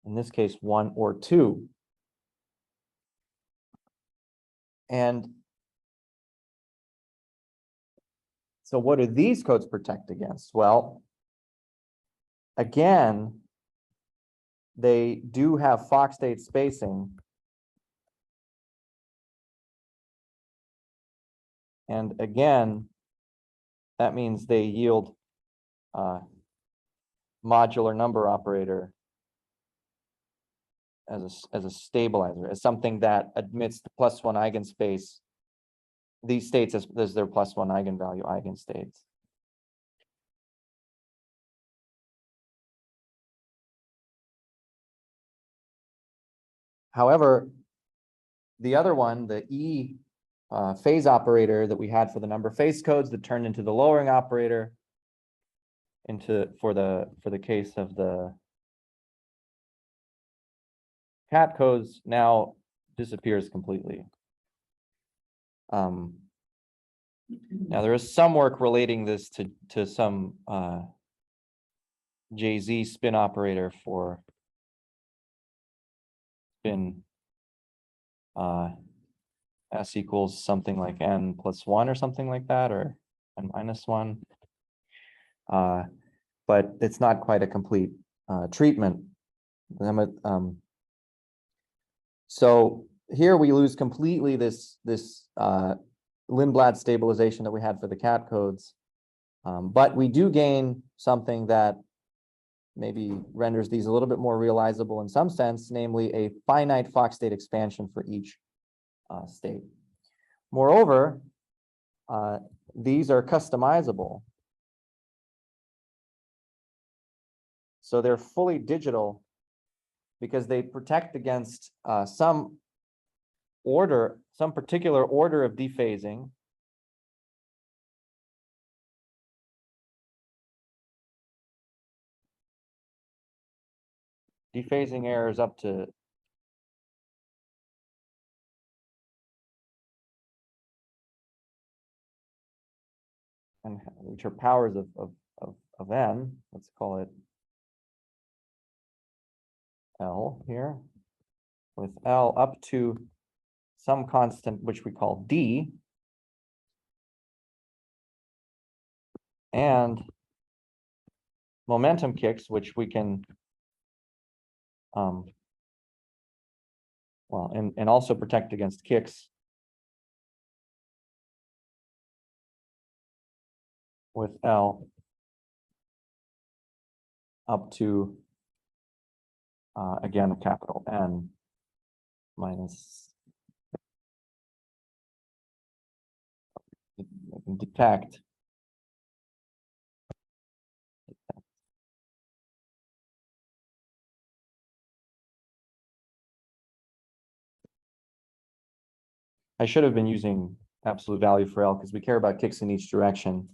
in this case, 1 or 2. And so what do these codes protect against? Well, again, they do have Fock-state spacing. And again, that means they yield modular number operator as a stabilizer, as something that admits the +1 eigenspace, these states as their +1 eigenvalue eigenstates. However, the other one, the E phase operator that we had for the number phase codes that turned into the lowering operator for the case of the cat codes now disappears completely. Now there is some work relating this to some JZ spin operator for spin S equals something like n + 1 or something like that, or n - 1. But it's not quite a complete treatment. So here we lose completely this Lindblad stabilization that we had for the cat codes, but we do gain something that maybe renders these a little bit more realizable in some sense, namely a finite Fock-state expansion for each state. Moreover, these are customizable. So they're fully digital because they protect against some particular order of dephasing. Dephasing errors up to and which are powers of n. Let's call it L here, with L up to some constant which we call D, and momentum kicks, which we can and also protect against kicks with L up to again a capital N minus detect. I should have been using absolute value for L because we care about kicks in each direction.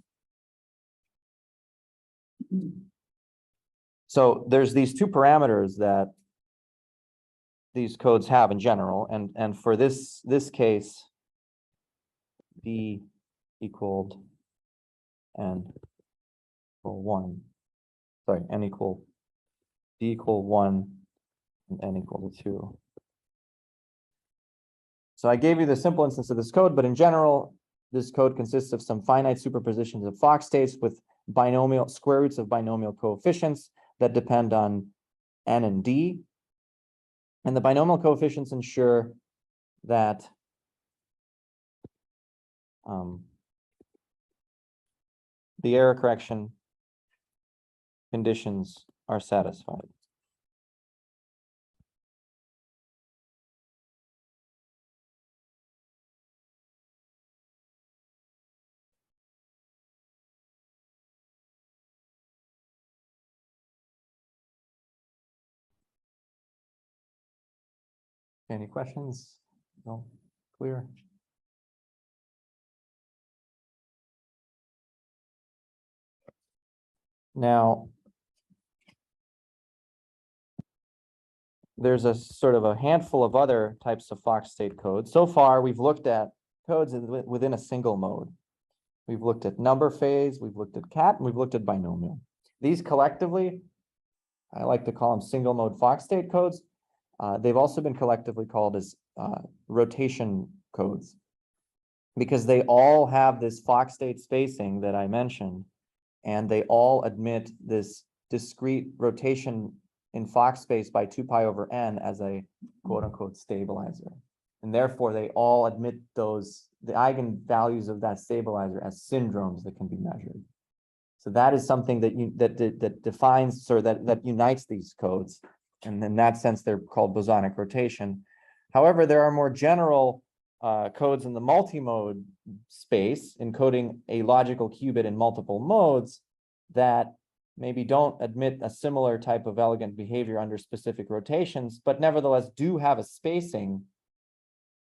So there's these two parameters that these codes have in general, and for this case, B equaled N equal 1. Sorry, N equal D equal 1 and N equal to 2. So I gave you the simple instance of this code, but in general, this code consists of some finite superpositions of Fock states with binomial square roots of binomial coefficients that depend on N and D. And the binomial coefficients ensure that the error correction conditions are satisfied. Any questions? No, clear? Now, there's a sort of a handful of other types of Fock-state codes. So far, we've looked at codes within a single mode. We've looked at number phase, we've looked at cat, and we've looked at binomial. These collectively, I like to call them single mode Fock-state codes. They've also been collectively called as rotation codes because they all have this Fock-state spacing that I mentioned, and they all admit this discrete rotation in Fock space by 2 pi over n as a quote unquote stabilizer. And therefore they all admit the eigenvalues of that stabilizer as syndromes that can be measured. So that is something that defines, or that unites these codes. And in that sense, they're called bosonic rotation. However, there are more general codes in the multimode space, encoding a logical qubit in multiple modes, that maybe don't admit a similar type of elegant behavior under specific rotations, but nevertheless do have a spacing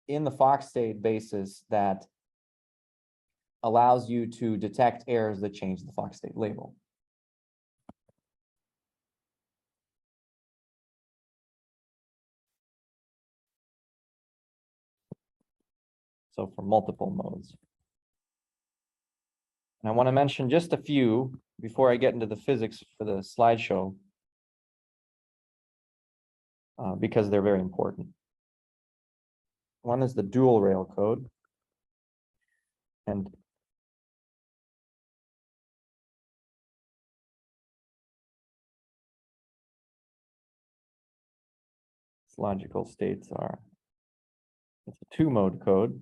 in the Fock-state basis that allows you to detect errors that change the Fock-state label. So for multiple modes. And I want to mention just a few before I get into the physics for the slideshow, because they're very important. One is the dual rail code. And its logical states are, it's a 2-mode code.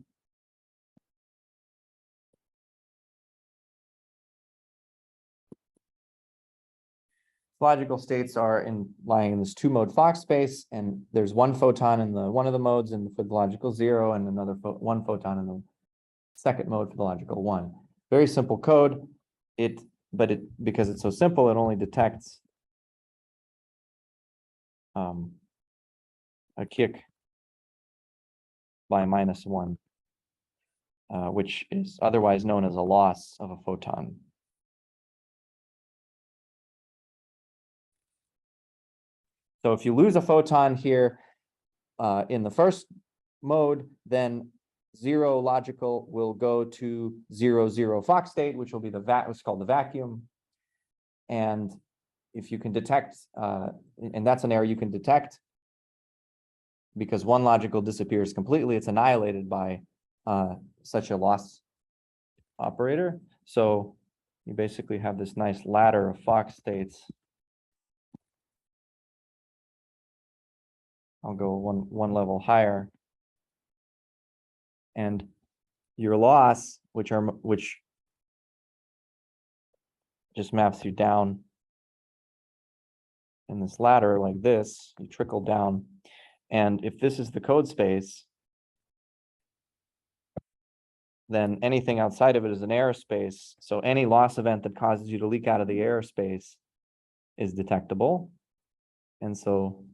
Logical states are lying in this 2-mode Fock space, and there's one photon in one of the modes for the logical 0, and another one photon in the second mode for the logical 1. Very simple code. But because it's so simple, it only detects a kick by -1, which is otherwise known as a loss of a photon. So if you lose a photon here in the first mode, then 0 logical will go to 0, 0 Fock state, which will be what's called the vacuum. And if you can detect, and that's an error you can detect, because one logical disappears completely, it's annihilated by such a loss operator. So you basically have this nice ladder of Fock states. I'll go one level higher. And your loss, which just maps you down in this ladder like this, you trickle down. And if this is the code space, then anything outside of it is an error space. So any loss event that causes you to leak out of the error space is detectable. And so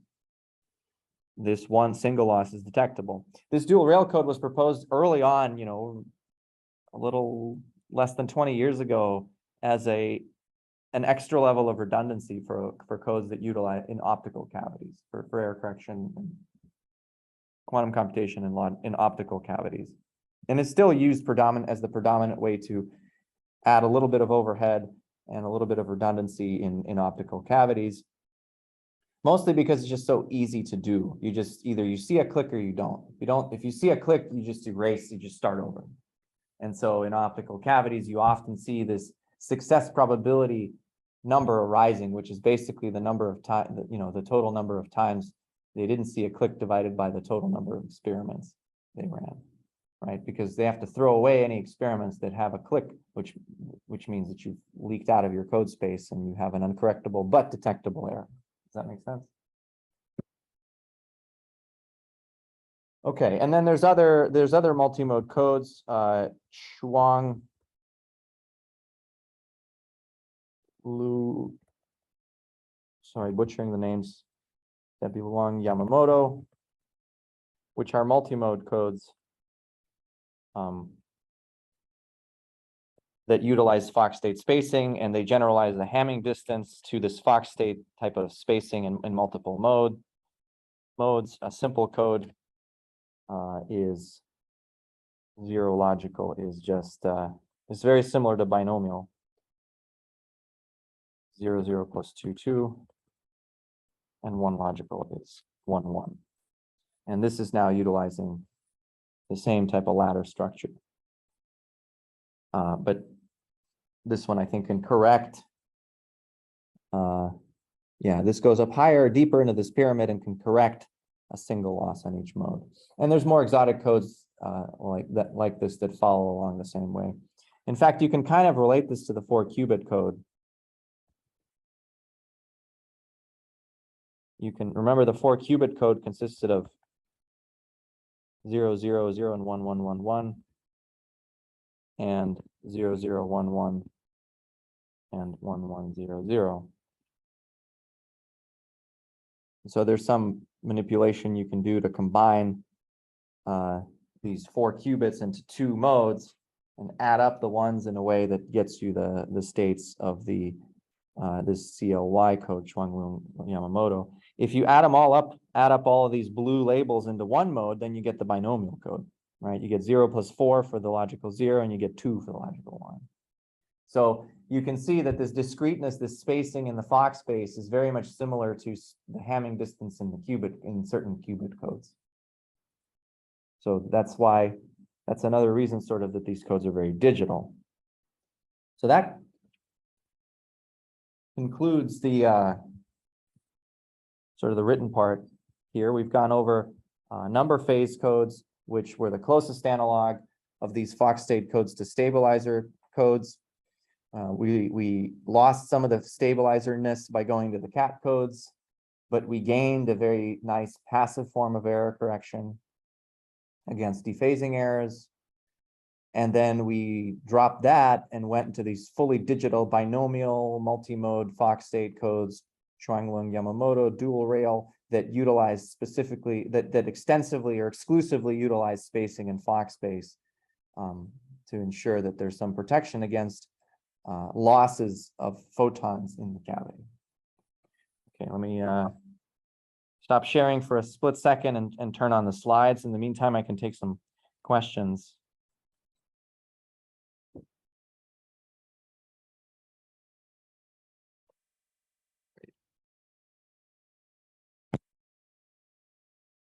this one single loss is detectable. This dual rail code was proposed early on, a little less than 20 years ago, as a an extra level of redundancy for codes that utilize in optical cavities for error correction and quantum computation in optical cavities. And it's still used as the predominant way to add a little bit of overhead and a little bit of redundancy in optical cavities. Mostly because it's just so easy to do. You just either you see a click or you don't. If you see a click, you just erase, you just start over. And so in optical cavities, you often see this success probability number arising, which is basically the number of times, the total number of times they didn't see a click divided by the total number of experiments they ran, right? Because they have to throw away any experiments that have a click, which means that you've leaked out of your code space and you have an uncorrectable but detectable error. Does that make sense? Okay, and then there's other multi-mode codes. Chuang Lu, sorry, butchering the names. That belong Yamamoto, which are multi-mode codes that utilize Fock-state spacing, and they generalize the Hamming distance to this Fock-state type of spacing in multiple modes. A simple code is zero logical, is just it's very similar to binomial. 0, 0 plus 2, 2, and 1 logical is 1, 1. And this is now utilizing the same type of ladder structure. But this one I think can correct. Yeah, this goes up higher, deeper into this pyramid and can correct a single loss on each mode. And there's more exotic codes like this that follow along the same way. In fact, you can kind of relate this to the 4-qubit code. You can remember the 4-qubit code consisted of 0, 0, 0, and 1, 1, 1, 1, and 0, 0, 1, 1, and 1, 1, 0, 0. So there's some manipulation you can do to combine these 4 qubits into 2 modes and add up the ones in a way that gets you the states of the this CLY code, Chuang Yamamoto. If you add them all up, add up all of these blue labels into one mode, then you get the binomial code, right? You get 0 plus 4 for the logical 0, and you get 2 for the logical 1. So you can see that this discreteness, this spacing in the Fock space is very much similar to the Hamming distance in the qubit, in certain qubit codes. So that's another reason sort of that these codes are very digital. So that concludes the sort of the written part here. We've gone over number phase codes, which were the closest analog of these Fock-state codes to stabilizer codes. We lost some of the stabilizer-ness by going to the cat codes, but we gained a very nice passive form of error correction against dephasing errors. And then we dropped that and went into these fully digital binomial multi-mode Fock-state codes, Chuang Yamamoto dual rail, that utilize specifically, that extensively or exclusively utilize spacing in Fock space to ensure that there's some protection against losses of photons in the cavity. Okay, let me stop sharing for a split second and turn on the slides. In the meantime, I can take some questions.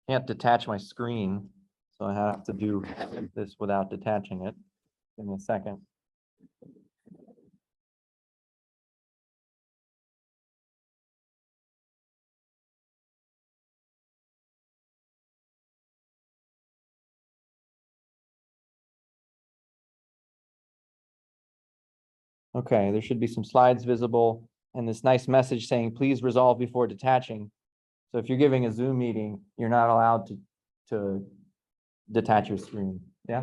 Can't detach my screen, so I have to do this without detaching it. Give me a second. Okay, there should be some slides visible and this nice message saying, please resolve before detaching. So if you're giving a Zoom meeting, you're not allowed to detach your screen. Yeah?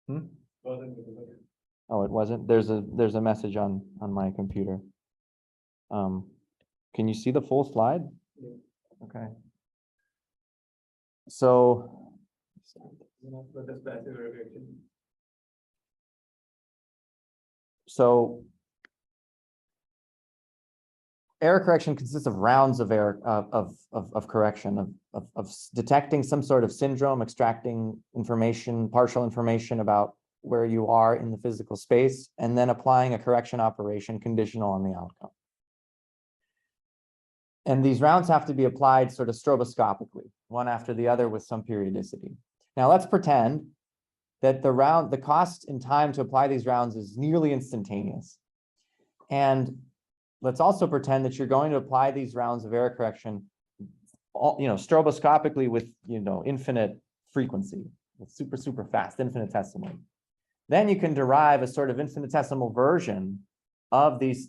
Hmm? Oh, it wasn't? There's a message on my computer. Can you see the full slide? Yeah. Okay. So error correction consists of rounds of error of correction, of detecting some sort of syndrome, extracting information, partial information about where you are in the physical space, and then applying a correction operation conditional on the outcome. And these rounds have to be applied sort of stroboscopically, one after the other with some periodicity. Now let's pretend that the cost in time to apply these rounds is nearly instantaneous. And let's also pretend that you're going to apply these rounds of error correction, stroboscopically with, infinite frequency, with super fast, infinitesimally. Then you can derive a sort of infinitesimal version of this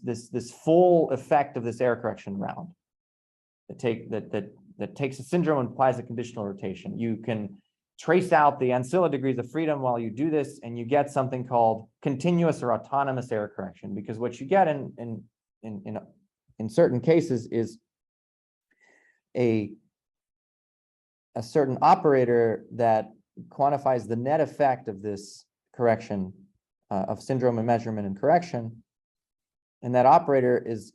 full effect of this error correction round that takes a syndrome and applies a conditional rotation. You can trace out the ancilla degrees of freedom while you do this, and you get something called continuous or autonomous error correction, because what you get in certain cases is a certain operator that quantifies the net effect of this correction of syndrome and measurement and correction. And that operator is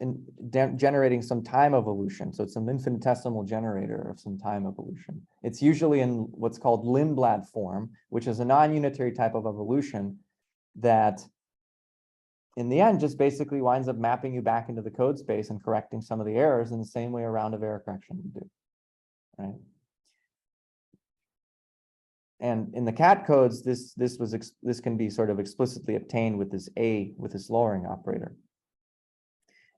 generating some time evolution. So it's an infinitesimal generator of some time evolution. It's usually in what's called Lindblad form, which is a non-unitary type of evolution that in the end just basically winds up mapping you back into the code space and correcting some of the errors in the same way a round of error correction would do, right? And in the CAT codes, this can be sort of explicitly obtained with this lowering operator.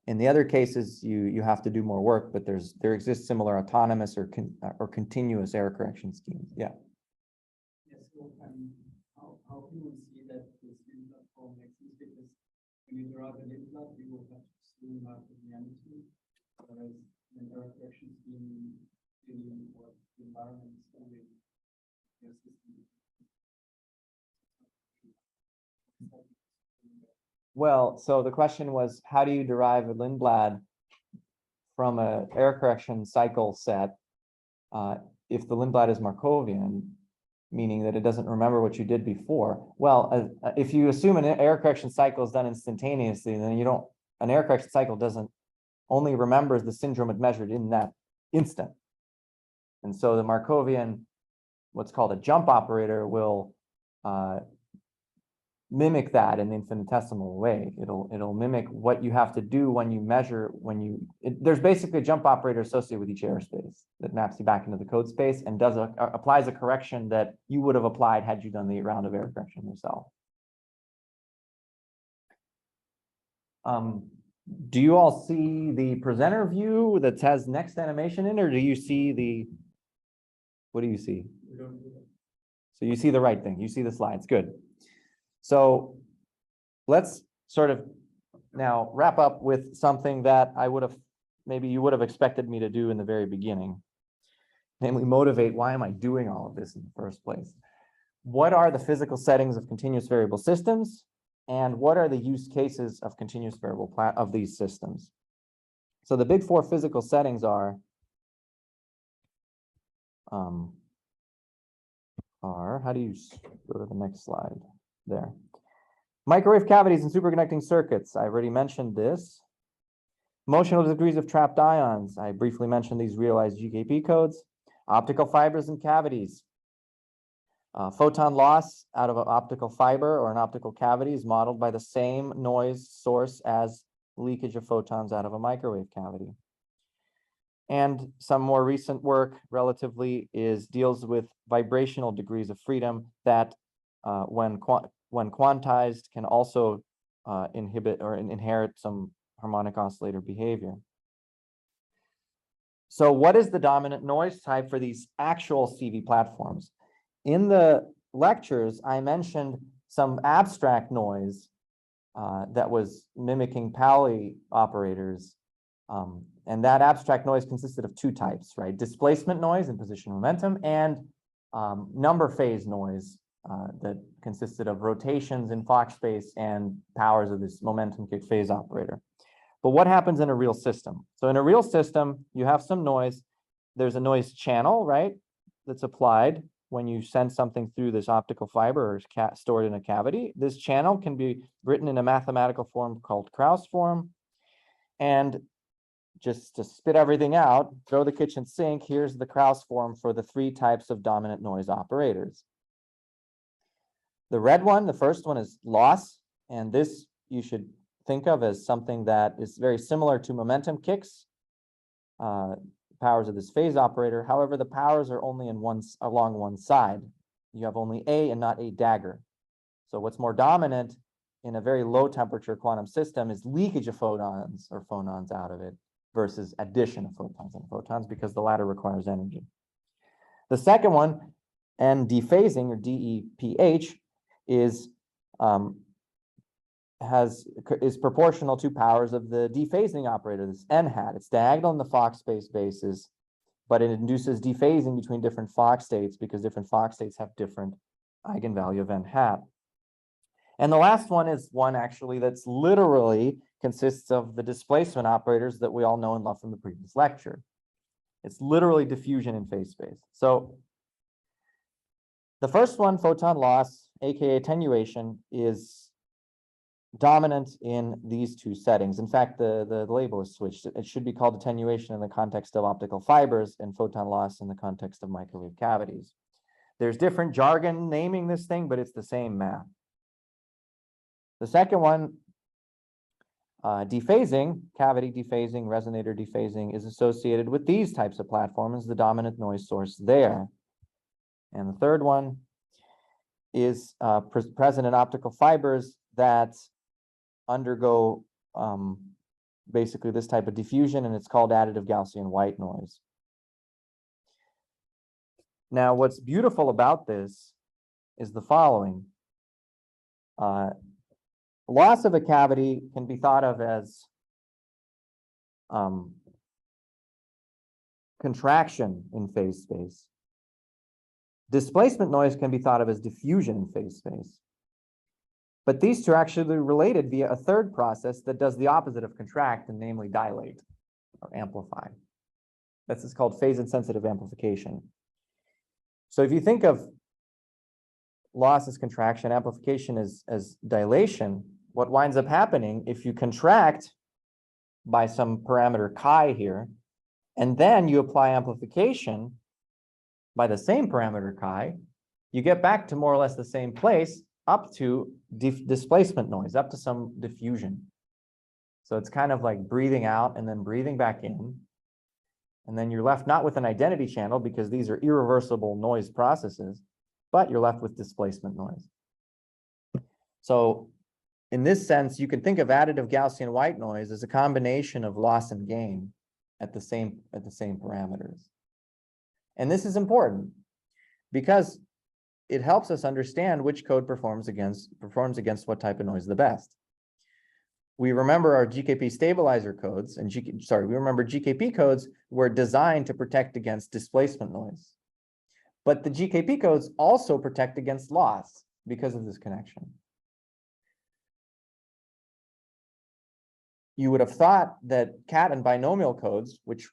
In the other cases, you have to do more work, but there exists similar autonomous or continuous error correction schemes. Yeah. Yes. So how can we see that this Lindblad form exists? Because when you draw the Lindblad, you will have to zoom out the reality, whereas an error correction scheme in what the environment is only your system. Well, so the question was, how do you derive a Lindblad from an error correction cycle set if the Lindblad is Markovian, meaning that it doesn't remember what you did before? Well, if you assume an error correction cycle is done instantaneously, then an error correction cycle doesn't only remembers the syndrome it measured in that instant. And so the Markovian, what's called a jump operator, will mimic that in an infinitesimal way. It'll mimic what you have to do when you measure, there's basically a jump operator associated with each error space that maps you back into the code space and applies a correction that you would have applied had you done the round of error correction yourself. Do you all see the presenter view that has next animation in, or do you see what do you see? We don't do that. So you see the right thing. You see the slides. Good. So let's sort of now wrap up with something that maybe you would have expected me to do in the very beginning, namely motivate, why am I doing all of this in the first place? What are the physical settings of continuous variable systems? And what are the use cases of continuous variable of these systems? So the big four physical settings are how do you go to the next slide? There. Microwave cavities and superconducting circuits. I already mentioned this. Motional degrees of trapped ions. I briefly mentioned these realized GKP codes. Optical fibers and cavities. Photon loss out of an optical fiber or an optical cavity is modeled by the same noise source as leakage of photons out of a microwave cavity. And some more recent work relatively deals with vibrational degrees of freedom that when quantized can also inhibit or inherit some harmonic oscillator behavior. So what is the dominant noise type for these actual CV platforms? In the lectures, I mentioned some abstract noise that was mimicking Pauli operators. And that abstract noise consisted of two types, right? Displacement noise and position momentum, and number phase noise that consisted of rotations in Fock space and powers of this momentum kick phase operator. But what happens in a real system? So in a real system, you have some noise. There's a noise channel, right? That's applied when you send something through this optical fiber or stored in a cavity. This channel can be written in a mathematical form called Krauss form. And just to spit everything out, throw the kitchen sink, here's the Krauss form for the 3 types of dominant noise operators. The red one, the first one, is loss, and this you should think of as something that is very similar to momentum kicks, powers of this phase operator. However, the powers are only along one side. You have only A and not A dagger. So what's more dominant in a very low temperature quantum system is leakage of photons or phonons out of it versus addition of photons and photons, because the latter requires energy. The second one, and dephasing, or DEPH, is proportional to powers of the dephasing operator, this n hat. It's diagonal in the Fock space basis, but it induces dephasing between different Fock states because different Fock states have different eigenvalue of n hat. And the last one is one actually that's literally consists of the displacement operators that we all know and love from the previous lecture. It's literally diffusion in phase space. So the first one, photon loss, aka attenuation, is dominant in these 2 settings. In fact, the label is switched. It should be called attenuation in the context of optical fibers and photon loss in the context of microwave cavities. There's different jargon naming this thing, but it's the same math. The second one, dephasing, cavity dephasing, resonator dephasing, is associated with these types of platforms, the dominant noise source there. And the third one is present in optical fibers that undergo basically this type of diffusion, and it's called additive Gaussian white noise. Now, what's beautiful about this is the following. Loss of a cavity can be thought of as contraction in phase space. Displacement noise can be thought of as diffusion in phase space. But these 2 are actually related via a third process that does the opposite of contract, and namely dilate or amplify. This is called phase insensitive amplification. So if you think of loss as contraction, amplification as dilation, what winds up happening if you contract by some parameter chi here, and then you apply amplification by the same parameter chi, you get back to more or less the same place up to displacement noise, up to some diffusion. So it's kind of like breathing out and then breathing back in. And then you're left not with an identity channel because these are irreversible noise processes, but you're left with displacement noise. So in this sense, you can think of additive Gaussian white noise as a combination of loss and gain at the same parameters. And this is important because it helps us understand which code performs against what type of noise the best. We remember our GKP stabilizer codes, and we remember GKP codes were designed to protect against displacement noise. But the GKP codes also protect against loss because of this connection. You would have thought that cat and binomial codes, which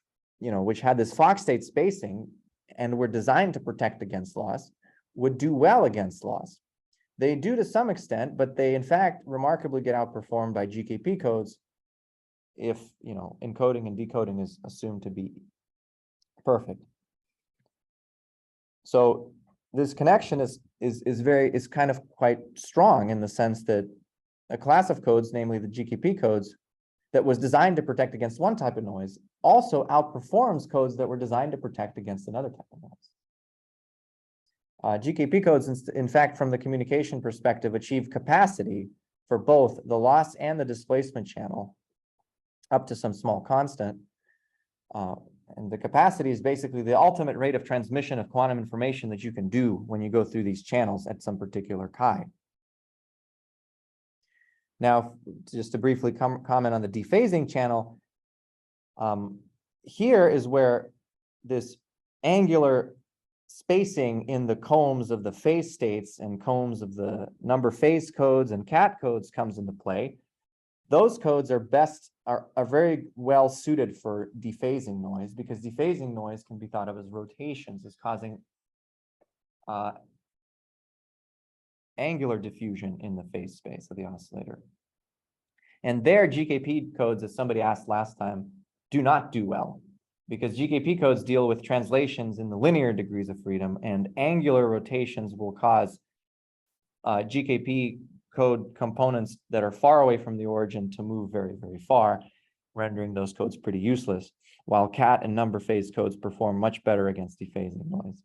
had this Fock-state spacing and were designed to protect against loss, would do well against loss. They do to some extent, but they in fact remarkably get outperformed by GKP codes if encoding and decoding is assumed to be perfect. So this connection is kind of quite strong in the sense that a class of codes, namely the GKP codes, that was designed to protect against one type of noise also outperforms codes that were designed to protect against another type of noise. GKP codes, in fact, from the communication perspective, achieve capacity for both the loss and the displacement channel up to some small constant. And the capacity is basically the ultimate rate of transmission of quantum information that you can do when you go through these channels at some particular chi. Now, just to briefly comment on the dephasing channel, here is where this angular spacing in the combs of the phase states and combs of the number phase codes and cat codes comes into play. Those codes are very well suited for dephasing noise because dephasing noise can be thought of as rotations, as causing angular diffusion in the phase space of the oscillator. And their GKP codes, as somebody asked last time, do not do well, because GKP codes deal with translations in the linear degrees of freedom, and angular rotations will cause GKP code components that are far away from the origin to move very, very far, rendering those codes pretty useless, while cat and number phase codes perform much better against dephasing noise.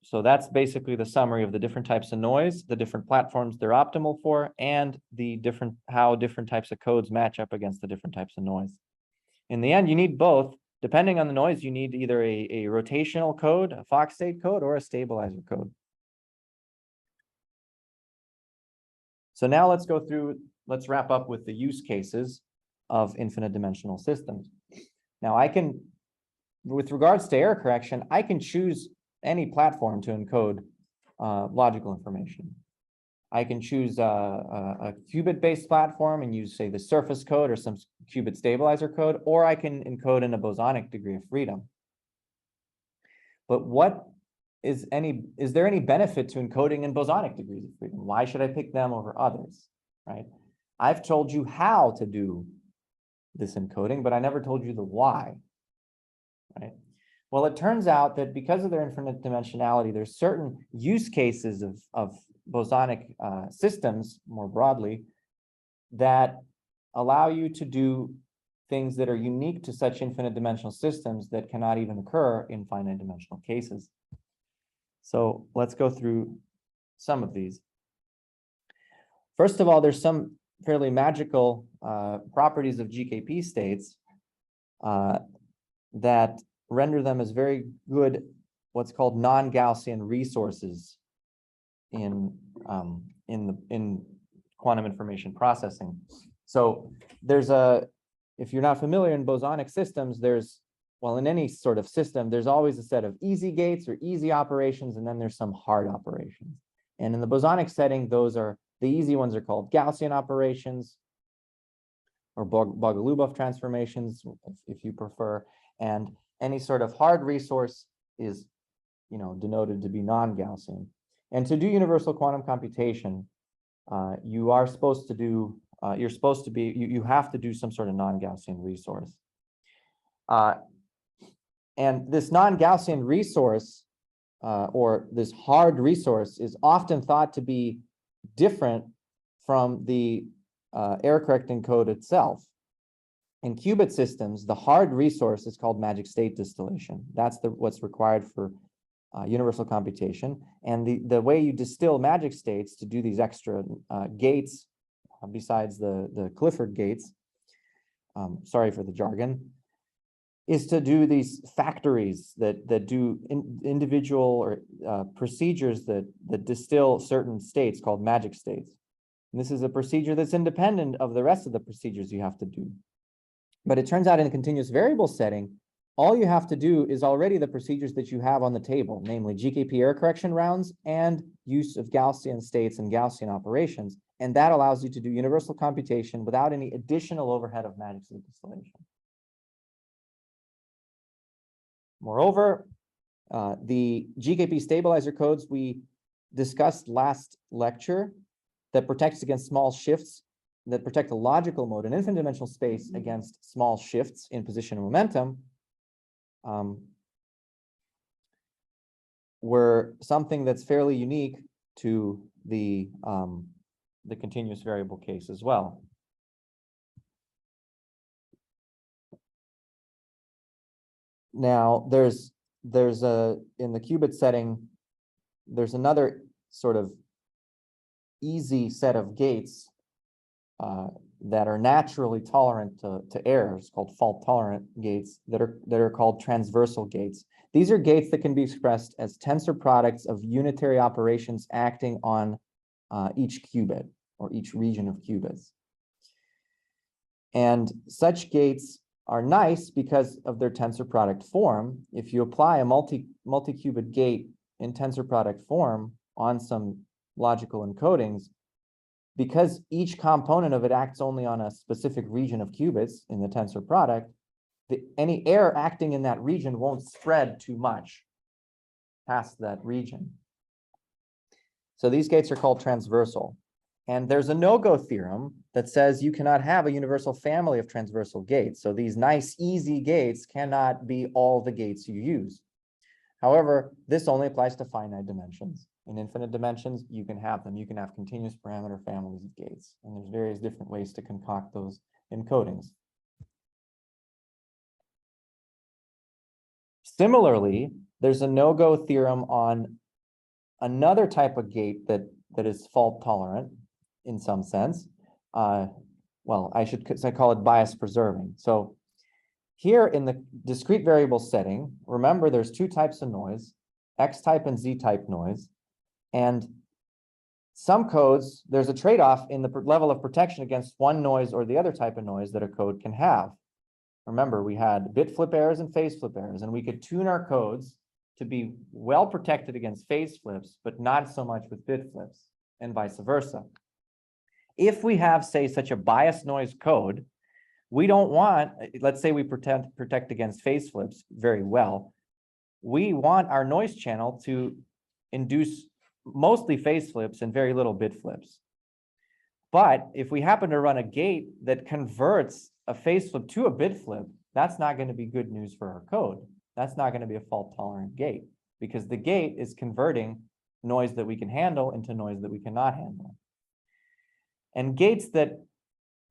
So that's basically the summary of the different types of noise, the different platforms they're optimal for, and the how different types of codes match up against the different types of noise. In the end, you need both. Depending on the noise, you need either a rotational code, a Fock-state code, or a stabilizer code. So now let's wrap up with the use cases of infinite dimensional systems. Now with regards to error correction, I can choose any platform to encode logical information. I can choose a qubit-based platform and use, say, the surface code or some qubit stabilizer code, or I can encode in a bosonic degree of freedom. But is there any benefit to encoding in bosonic degrees of freedom? Why should I pick them over others, right? I've told you how to do this encoding, but I never told you the why, right? Well, it turns out that because of their infinite dimensionality, there's certain use cases of bosonic systems more broadly that allow you to do things that are unique to such infinite dimensional systems that cannot even occur in finite dimensional cases. So let's go through some of these. First of all, there's some fairly magical properties of GKP states that render them as very good, what's called non-Gaussian resources in quantum information processing. So if you're not familiar in bosonic systems, in any sort of system, there's always a set of easy gates or easy operations, and then there's some hard operations. And in the bosonic setting, the easy ones are called Gaussian operations or Bogolubov transformations, if you prefer. And any sort of hard resource is, denoted to be non-Gaussian. And to do universal quantum computation, you have to do some sort of non-Gaussian resource. And this non-Gaussian resource, or this hard resource, is often thought to be different from the error-correcting code itself. In qubit systems, the hard resource is called magic state distillation. That's what's required for universal computation. And the way you distill magic states to do these extra gates, besides the Clifford gates, sorry for the jargon, is to do these factories that do individual or procedures that distill certain states called magic states. And this is a procedure that's independent of the rest of the procedures you have to do. But it turns out in a continuous variable setting, all you have to do is already the procedures that you have on the table, namely GKP error correction rounds and use of Gaussian states and Gaussian operations. And that allows you to do universal computation without any additional overhead of magic state distillation. Moreover, the GKP stabilizer codes we discussed last lecture that protects against small shifts, that protect a logical mode in infinite dimensional space against small shifts in position and momentum, were something that's fairly unique to the continuous variable case as well. Now, in the qubit setting, there's another sort of easy set of gates that are naturally tolerant to errors, called fault-tolerant gates, that are called transversal gates. These are gates that can be expressed as tensor products of unitary operations acting on each qubit or each region of qubits. And such gates are nice because of their tensor product form. If you apply a multi-qubit gate in tensor product form on some logical encodings, because each component of it acts only on a specific region of qubits in the tensor product, any error acting in that region won't spread too much past that region. So these gates are called transversal. And there's a no-go theorem that says you cannot have a universal family of transversal gates. So these nice, easy gates cannot be all the gates you use. However, this only applies to finite dimensions. In infinite dimensions, you can have them. You can have continuous parameter families of gates. And there's various different ways to concoct those encodings. Similarly, there's a no-go theorem on another type of gate that is fault tolerant in some sense. Well, I should call it bias preserving. So here in the discrete variable setting, remember there's two types of noise, X-type and Z-type noise. And some codes, there's a trade-off in the level of protection against one noise or the other type of noise that a code can have. Remember, we had bit flip errors and phase flip errors, and we could tune our codes to be well protected against phase flips, but not so much with bit flips, and vice versa. If we have, say, such a biased noise code, we don't want, let's say we protect against phase flips very well. We want our noise channel to induce mostly phase flips and very little bit flips. But if we happen to run a gate that converts a phase flip to a bit flip, that's not going to be good news for our code. That's not going to be a fault tolerant gate because the gate is converting noise that we can handle into noise that we cannot handle. And gates that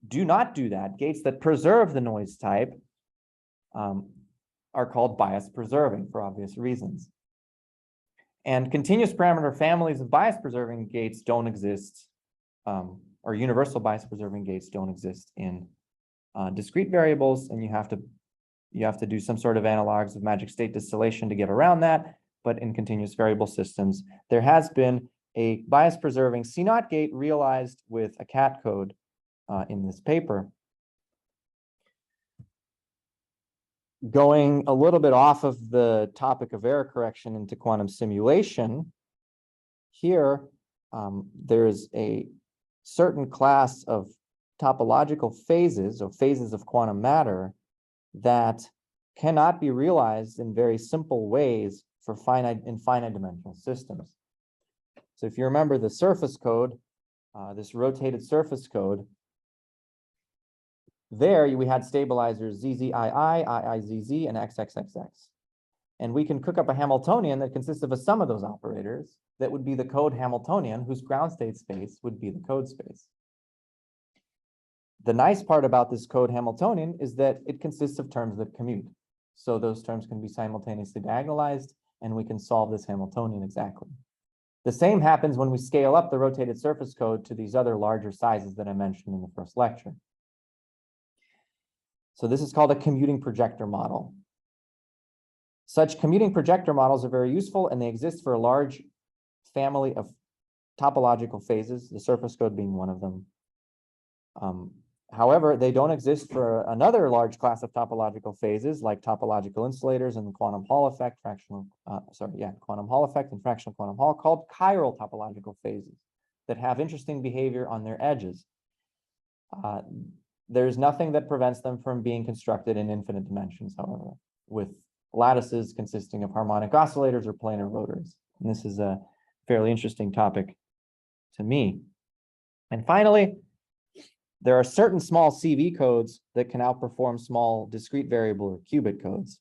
do not do that, gates that preserve the noise type, are called bias preserving for obvious reasons. And continuous parameter families of bias preserving gates don't exist, or universal bias preserving gates don't exist in discrete variables, and you have to do some sort of analogs of magic state distillation to get around that. But in continuous variable systems, there has been a bias preserving C0 gate realized with a cat code in this paper. Going a little bit off of the topic of error correction into quantum simulation, here there's a certain class of topological phases or phases of quantum matter that cannot be realized in very simple ways for finite dimensional systems. So if you remember the surface code, this rotated surface code, there we had stabilizers ZZII, IIZZ, and XXXX. And we can cook up a Hamiltonian that consists of a sum of those operators that would be the code Hamiltonian, whose ground state space would be the code space. The nice part about this code Hamiltonian is that it consists of terms that commute. So those terms can be simultaneously diagonalized, and we can solve this Hamiltonian exactly. The same happens when we scale up the rotated surface code to these other larger sizes that I mentioned in the first lecture. So this is called a commuting projector model. Such commuting projector models are very useful, and they exist for a large family of topological phases, the surface code being one of them. However, they don't exist for another large class of topological phases like topological insulators and the quantum Hall effect, quantum Hall effect and fractional quantum Hall, called chiral topological phases that have interesting behavior on their edges. There's nothing that prevents them from being constructed in infinite dimensions, however, with lattices consisting of harmonic oscillators or planar rotors. And this is a fairly interesting topic to me. And finally, there are certain small CV codes that can outperform small discrete variable or qubit codes.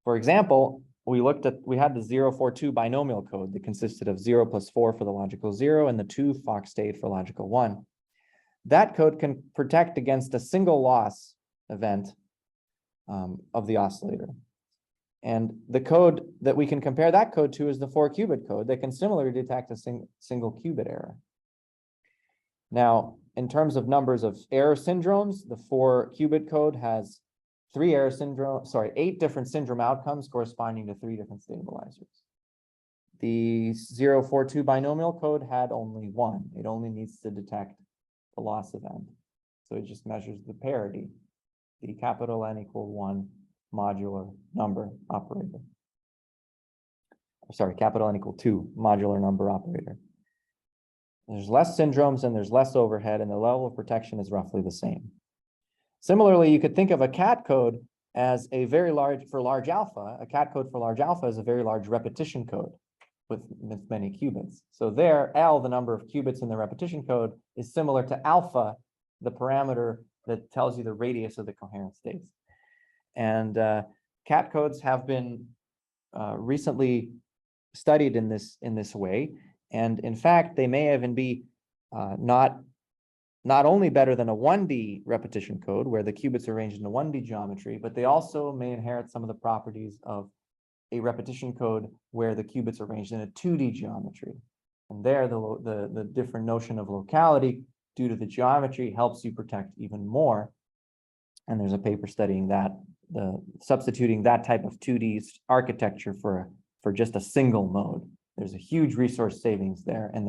For example, we had the 042 binomial code that consisted of 0 plus 4 for the logical 0 and the 2 Fock-state for logical 1. That code can protect against a single loss event of the oscillator. And the code that we can compare that code to is the 4-qubit code that can similarly detect a single qubit error. Now, in terms of numbers of error syndromes, the 4-qubit code has 8 different syndrome outcomes corresponding to 3 different stabilizers. The 042 binomial code had only 1. It only needs to detect the loss event. So it just measures the parity, the capital N equal 1 modular number operator. Sorry, capital N equal 2 modular number operator. There's less syndromes and there's less overhead, and the level of protection is roughly the same. Similarly, you could think of a cat code as a very large, for large alpha, a cat code for large alpha is a very large repetition code. with many qubits. So there, L, the number of qubits in the repetition code, is similar to alpha, the parameter that tells you the radius of the coherent states. And cat codes have been recently studied in this way, and in fact, they may even be not only better than a 1D repetition code where the qubits are arranged in a 1D geometry, but they also may inherit some of the properties of a repetition code where the qubits are arranged in a 2D geometry. And there, the different notion of locality due to the geometry helps you protect even more. And there's a paper studying that, substituting that type of 2D architecture for just a single mode. There's a huge resource savings there, and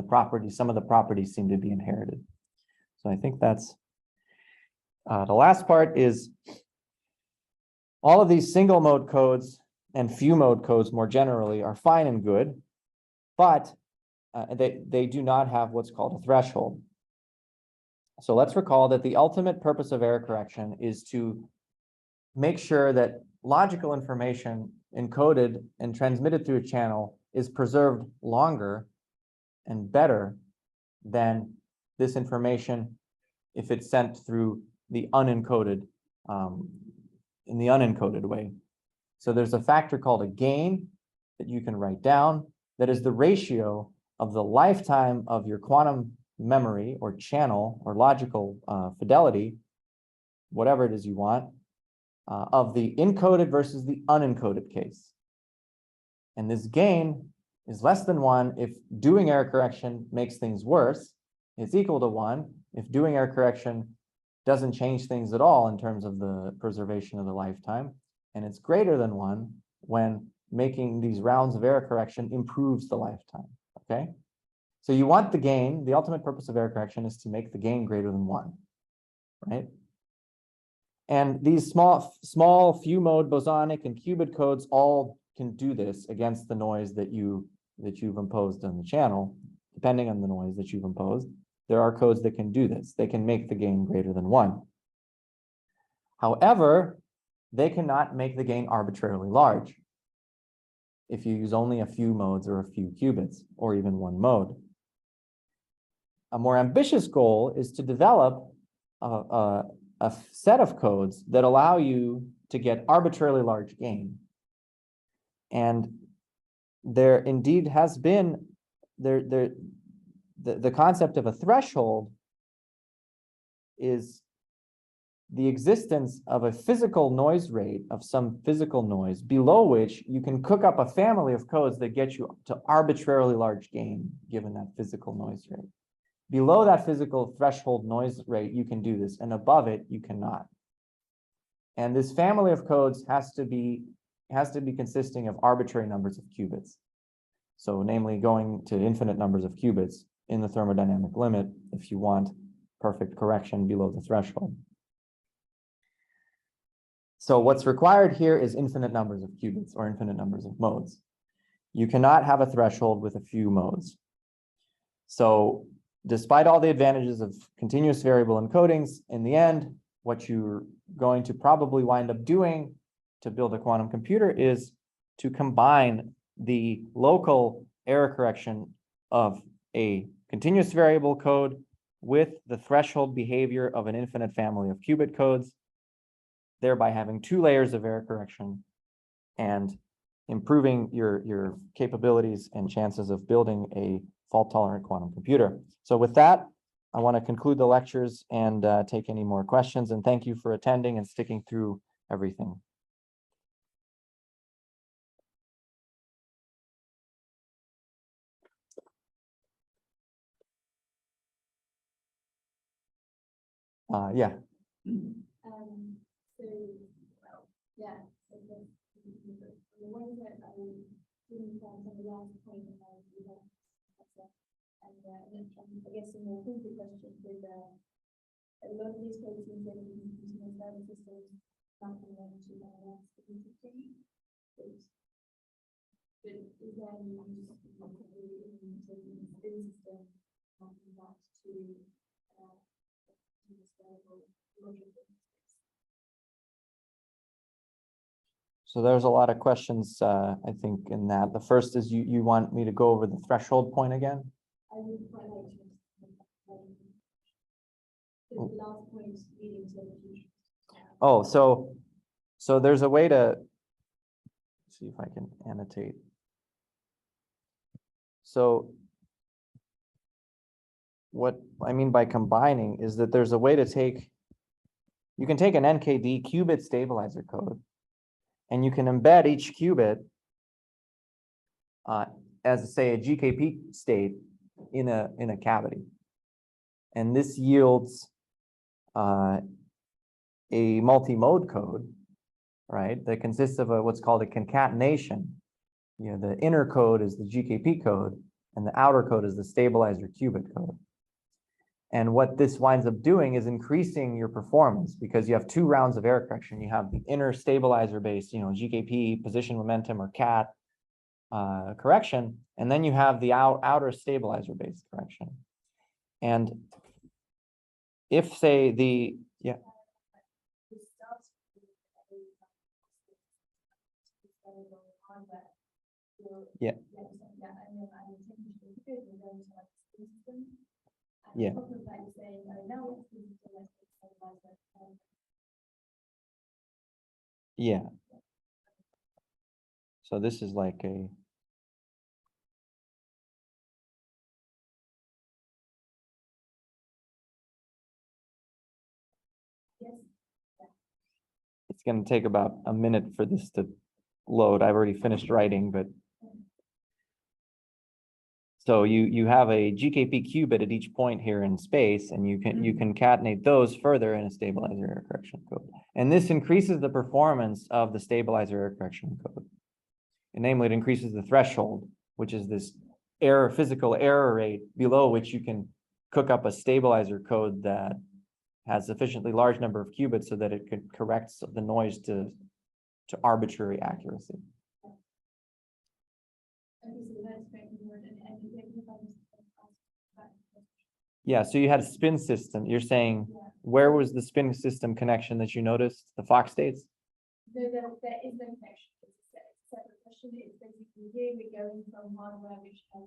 some of the properties seem to be inherited. So I think that's the last part is all of these single mode codes and few mode codes more generally are fine and good, but they do not have what's called a threshold. So let's recall that the ultimate purpose of error correction is to make sure that logical information encoded and transmitted through a channel is preserved longer and better than this information if it's sent through the unencoded, in the unencoded way. So there's a factor called a gain that you can write down that is the ratio of the lifetime of your quantum memory or channel or logical fidelity, whatever it is you want, of the encoded versus the unencoded case. And this gain is less than 1 if doing error correction makes things worse. It's equal to 1 if doing error correction doesn't change things at all in terms of the preservation of the lifetime. And it's greater than 1 when making these rounds of error correction improves the lifetime, okay? So you want the gain, the ultimate purpose of error correction is to make the gain greater than 1, right? And these small few mode bosonic and qubit codes all can do this against the noise that you've imposed on the channel. Depending on the noise that you've imposed, there are codes that can do this. They can make the gain greater than 1. However, they cannot make the gain arbitrarily large if you use only a few modes or a few qubits or even one mode. A more ambitious goal is to develop a set of codes that allow you to get arbitrarily large gain. And there indeed has been the concept of a threshold is the existence of a physical noise rate of some physical noise below which you can cook up a family of codes that get you to arbitrarily large gain given that physical noise rate. Below that physical threshold noise rate, you can do this, and above it, you cannot. And this family of codes has to be consisting of arbitrary numbers of qubits. So namely going to infinite numbers of qubits in the thermodynamic limit if you want perfect correction below the threshold. So what's required here is infinite numbers of qubits or infinite numbers of modes. You cannot have a threshold with a few modes. So despite all the advantages of continuous variable encodings, in the end, what you're going to probably wind up doing to build a quantum computer is to combine the local error correction of a continuous variable code with the threshold behavior of an infinite family of qubit codes, thereby having 2 layers of error correction and improving your capabilities and chances of building a fault-tolerant quantum computer. So with that, I want to conclude the lectures and take any more questions. And thank you for attending and sticking through everything. Yeah. So, well, yeah, so the one that I didn't find on the last point about the and I guess a more concrete question with a lot of these proteins that we use in the nervous system, nothing them to balance the computing. But is there any use in taking the spin system and that to this variable logic? So there's a lot of questions, I think, in that. The first is you want me to go over the threshold point again? I would quite like to. The last point leading to the future. Oh, so there's a way to see if I can annotate. So what I mean by combining is that there's a way to take, you can take an NKD qubit stabilizer code, and you can embed each qubit as, say, a GKP state in a cavity. And this yields a multi-mode code, right, that consists of what's called a concatenation. You know, the inner code is the GKP code, and the outer code is the stabilizer qubit code. And what this winds up doing is increasing your performance, because you have two rounds of error correction. You have the inner stabilizer based, you know, GKP, position, momentum, or CAT correction, and then you have the outer stabilizer based correction. And if, say, yeah. Yeah. Yeah. Yeah. So this is like a. It's going to take about a minute for this to load. I've already finished writing, but. So you have a GKP qubit at each point here in space, and you concatenate those further in a stabilizer error correction code. And this increases the performance of the stabilizer error correction code. And namely, it increases the threshold, which is this physical error rate below which you can cook up a stabilizer code that has sufficiently large number of qubits so that it could correct the noise to arbitrary accuracy. Yeah, so you had a spin system. You're saying, where was the spin system connection that you noticed? The Fock-states? No, there is no connection. It's a separate question. It's basically here we're going from hardware which has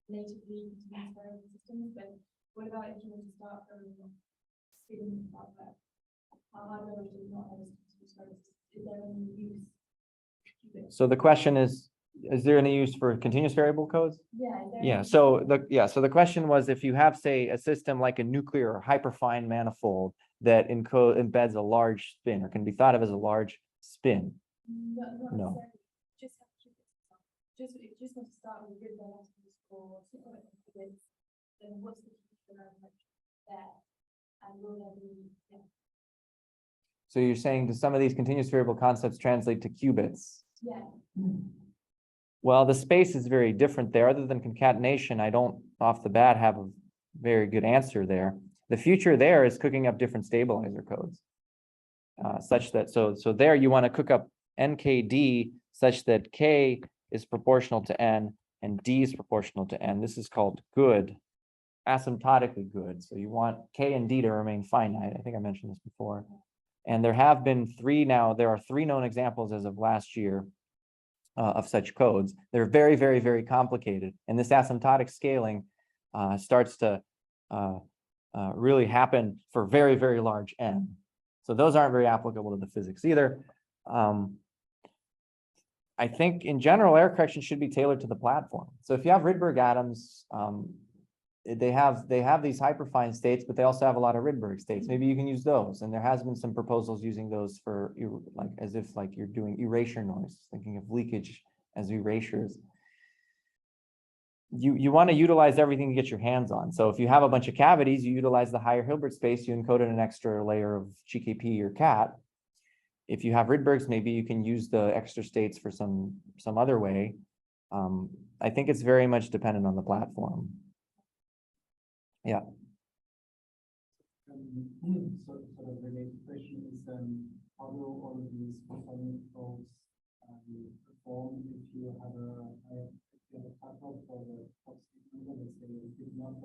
natively variable systems, but what about if you want to start from spin hardware? Hardware which does not have a system, is there any use? So the question is there any use for continuous variable codes? Yeah. So the question was, if you have, say, a system like a nuclear or hyperfine manifold that embeds a large spin, or can be thought of as a large spin. No. Just want to start with good velocities for qubits, then what's the future there? And will there be, So you're saying, do some of these continuous variable concepts translate to qubits? Yeah. Well, the space is very different there. Other than concatenation, I don't off the bat have a very good answer there. The future there is cooking up different stabilizer codes, such that, so there you want to cook up NKD such that K is proportional to N and D is proportional to N. This is called good, asymptotically good. So you want K and D to remain finite. I think I mentioned this before. And there have been there are three known examples as of last year of such codes. They're very, very, very complicated. And this asymptotic scaling starts to really happen for very, very large N. So those aren't very applicable to the physics either. I think in general, error correction should be tailored to the platform. So if you have Rydberg atoms, they have these hyperfine states, but they also have a lot of Rydberg states. Maybe you can use those. And there has been some proposals using those for as if you're doing erasure noise, thinking of leakage as erasures. You want to utilize everything you get your hands on. So if you have a bunch of cavities, you utilize the higher Hilbert space, you encode in an extra layer of GKP or CAT. If you have Rydbergs, maybe you can use the extra states for some other way. I think it's very much dependent on the platform. Yeah. Sort of related question is, how do all of these photonic probes perform if you have a cutoff for the Fock-state number, let's say, if it's not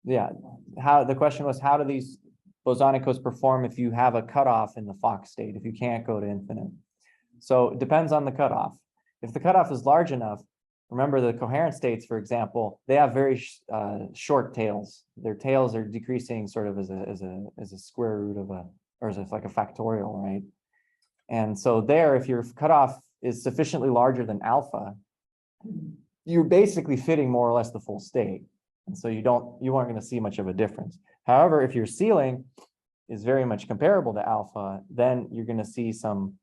Yeah. How the question was, how do these bosonic codes perform if you have a cutoff in the Fock state, if you can't go to infinite. So it depends on the cutoff. If the cutoff is large enough, remember the coherent states, for example, they have very short tails. Their tails are decreasing sort of as a square root of a, or as like a factorial, right? And so there, if your cutoff is sufficiently larger than alpha, you're basically fitting more or less the full state. And so you aren't going to see much of a difference. However, if your ceiling is very much comparable to alpha, then you're going to see some,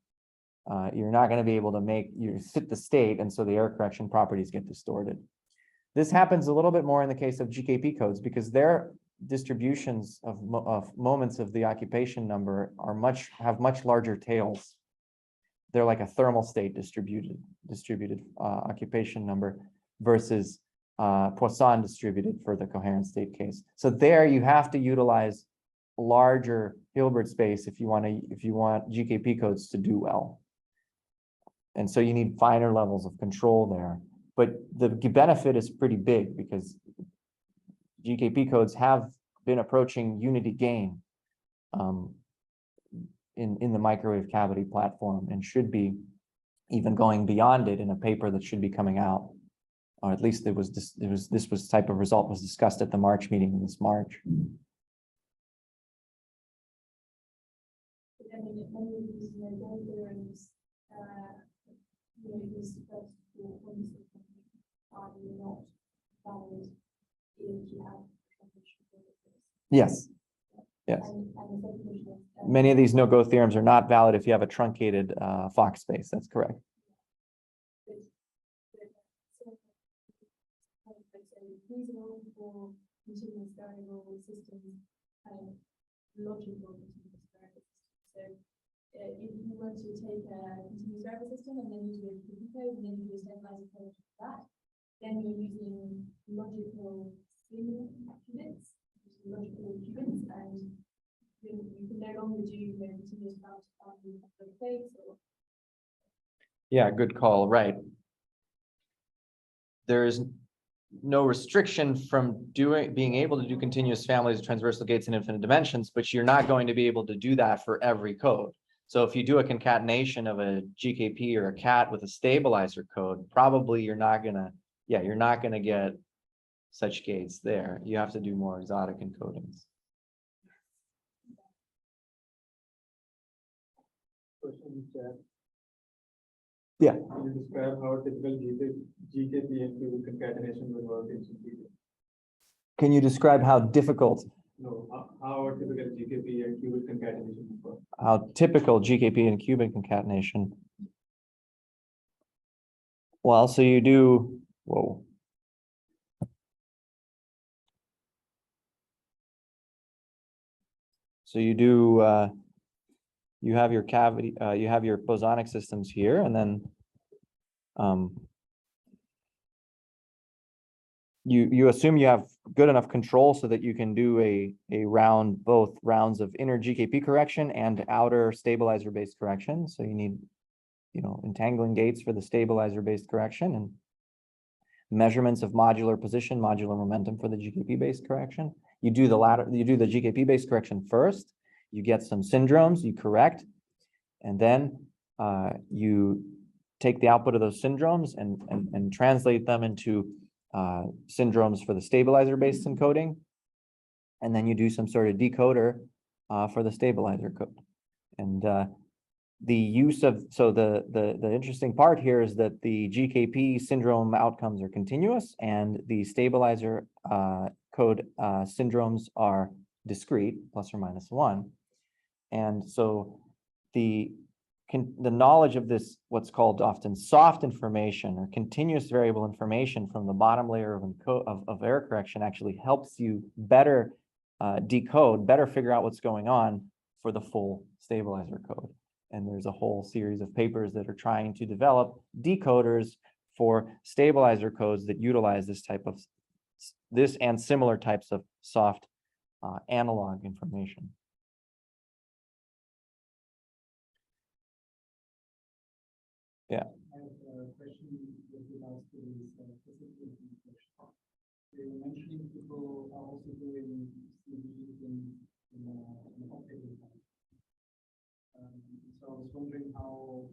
you're not going to be able to fit the state, and so the error correction properties get distorted. This happens a little bit more in the case of GKP codes because their distributions of moments of the occupation number have much larger tails. They're like a thermal state distributed occupation number versus Poisson distributed for the coherent state case. So there you have to utilize larger Hilbert space if you want GKP codes to do well. And so you need finer levels of control there. But the benefit is pretty big because GKP codes have been approaching unity gain in the microwave cavity platform and should be even going beyond it in a paper that should be coming out. Or at least this type of result was discussed at the March meeting this March. Yes. Yes. Many of these no-go theorems are not valid if you have a truncated Fock space. That's correct. Reasonable for continuous variable systems and logical continuous variable systems. So if you were to take a continuous variable system and then use a QB code and then you do a stabilizer code for that, then you're using logical string qubits, logical qubits, and you can no longer do continuous bound phase or. Yeah, good call. Right. There is no restriction from being able to do continuous families of transversal gates in infinite dimensions, but you're not going to be able to do that for every code. So if you do a concatenation of a GKP or a CAT with a stabilizer code, probably you're not gonna get such gates there. You have to do more exotic encodings. Question, Chad. Yeah. Can you describe how typical GKP and qubit concatenation will work in GKP? Can you describe how difficult? No, how a typical GKP and qubit concatenation will work? How typical GKP and qubit concatenation? Well, so you do, whoa. So you do, you have your cavity, you have your bosonic systems here, and then you assume you have good enough control so that you can do both rounds of inner GKP correction and outer stabilizer based correction. So you need, entangling gates for the stabilizer based correction and measurements of modular position, modular momentum for the GKP based correction. You do the GKP based correction first, you get some syndromes, you correct, and then you take the output of those syndromes and translate them into syndromes for the stabilizer based encoding. And then you do some sort of decoder for the stabilizer code. And the use of, so the interesting part here is that the GKP syndrome outcomes are continuous and the stabilizer code syndromes are discrete, plus or minus 1. And so the knowledge of this, what's called often soft information or continuous variable information from the bottom layer of error correction actually helps you better decode, better figure out what's going on for the full stabilizer code. And there's a whole series of papers that are trying to develop decoders for stabilizer codes that utilize this and similar types of soft analog information. Yeah. I have a question with regards to this facility question. You were mentioning people are also doing CVs in in optical time. So I was wondering how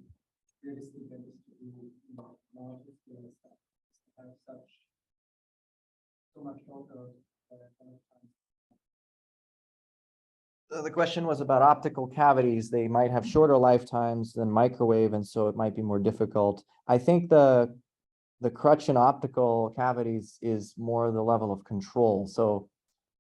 realistic that is to do larger scale stuff, to have so much shorter kind of time. The question was about optical cavities. They might have shorter lifetimes than microwave, and so it might be more difficult. I think the crutch in optical cavities is more the level of control. So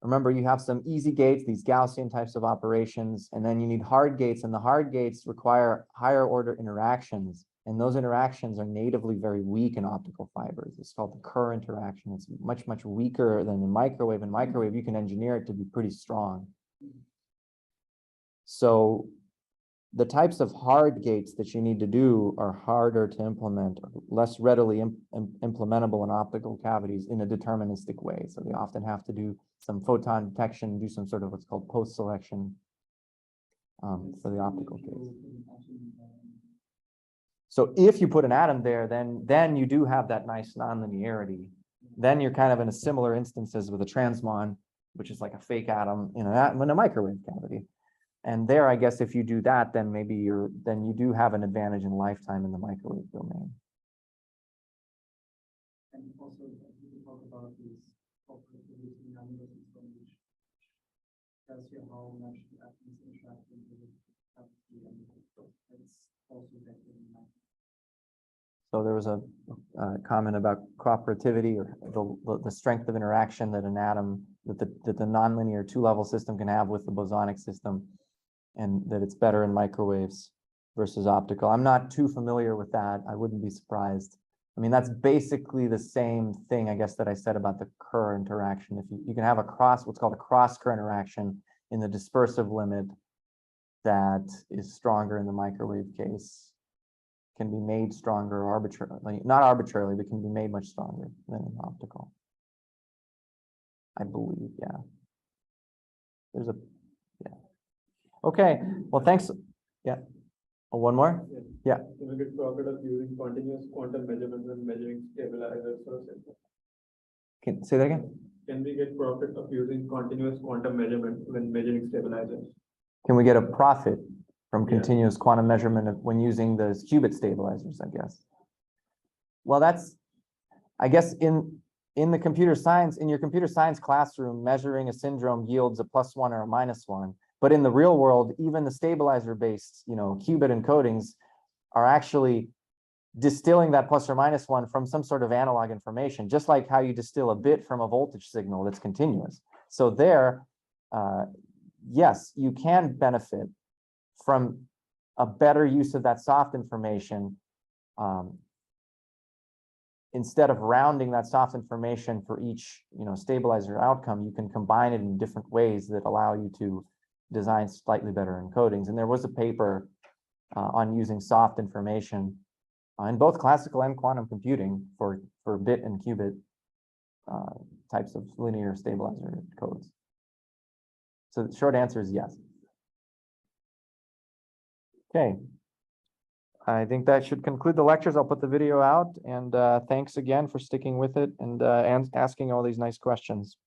remember, you have some easy gates, these Gaussian types of operations, and then you need hard gates, and the hard gates require higher order interactions. And those interactions are natively very weak in optical fibers. It's called the Kerr interaction. It's much, much weaker than in microwave. In microwave, you can engineer it to be pretty strong. So the types of hard gates that you need to do are harder to implement, less readily implementable in optical cavities in a deterministic way. So they often have to do some photon detection, do some sort of what's called post-selection for the optical case. So if you put an atom there, then you do have that nice nonlinearity. Then you're kind of in a similar instances with a transmon, which is like a fake atom in a microwave cavity. And there, I guess if you do that, then maybe you do have an advantage in lifetime in the microwave domain. And also, you talk about this operativity numbers and so which tells you how much the atoms interact with the cavity, and it's also better in that. So there was a comment about cooperativity, or the strength of interaction that an atom, that the nonlinear two-level system can have with the bosonic system, and that it's better in microwaves versus optical. I'm not too familiar with that. I wouldn't be surprised. I mean, that's basically the same thing, I guess, that I said about the Kerr interaction. If you can have what's called a cross-Kerr interaction in the dispersive limit that is stronger in the microwave case, can be made stronger arbitrarily, not arbitrarily, but can be made much stronger than in optical. I believe, yeah. There's a, yeah. Okay, well, thanks. Yeah. Oh, one more? Yeah. Can we get profit of using continuous quantum measurements when measuring stabilizers or something? Can say that again? Can we get profit of using continuous quantum measurement when measuring stabilizers? Can we get a profit from continuous quantum measurement when using the qubit stabilizers, I guess? Well, that's, I guess in the computer science, in your computer science classroom, measuring a syndrome yields a +1 or a -1. But in the real world, even the stabilizer-based, qubit encodings are actually distilling that + or -1 from some sort of analog information, just like how you distill a bit from a voltage signal that's continuous. So there, yes, you can benefit from a better use of that soft information. Instead of rounding that soft information for each, stabilizer outcome, you can combine it in different ways that allow you to design slightly better encodings. And there was a paper on using soft information in both classical and quantum computing for bit and qubit types of linear stabilizer codes. So the short answer is yes. Okay. I think that should conclude the lectures. I'll put the video out, and thanks again for sticking with it and asking all these nice questions.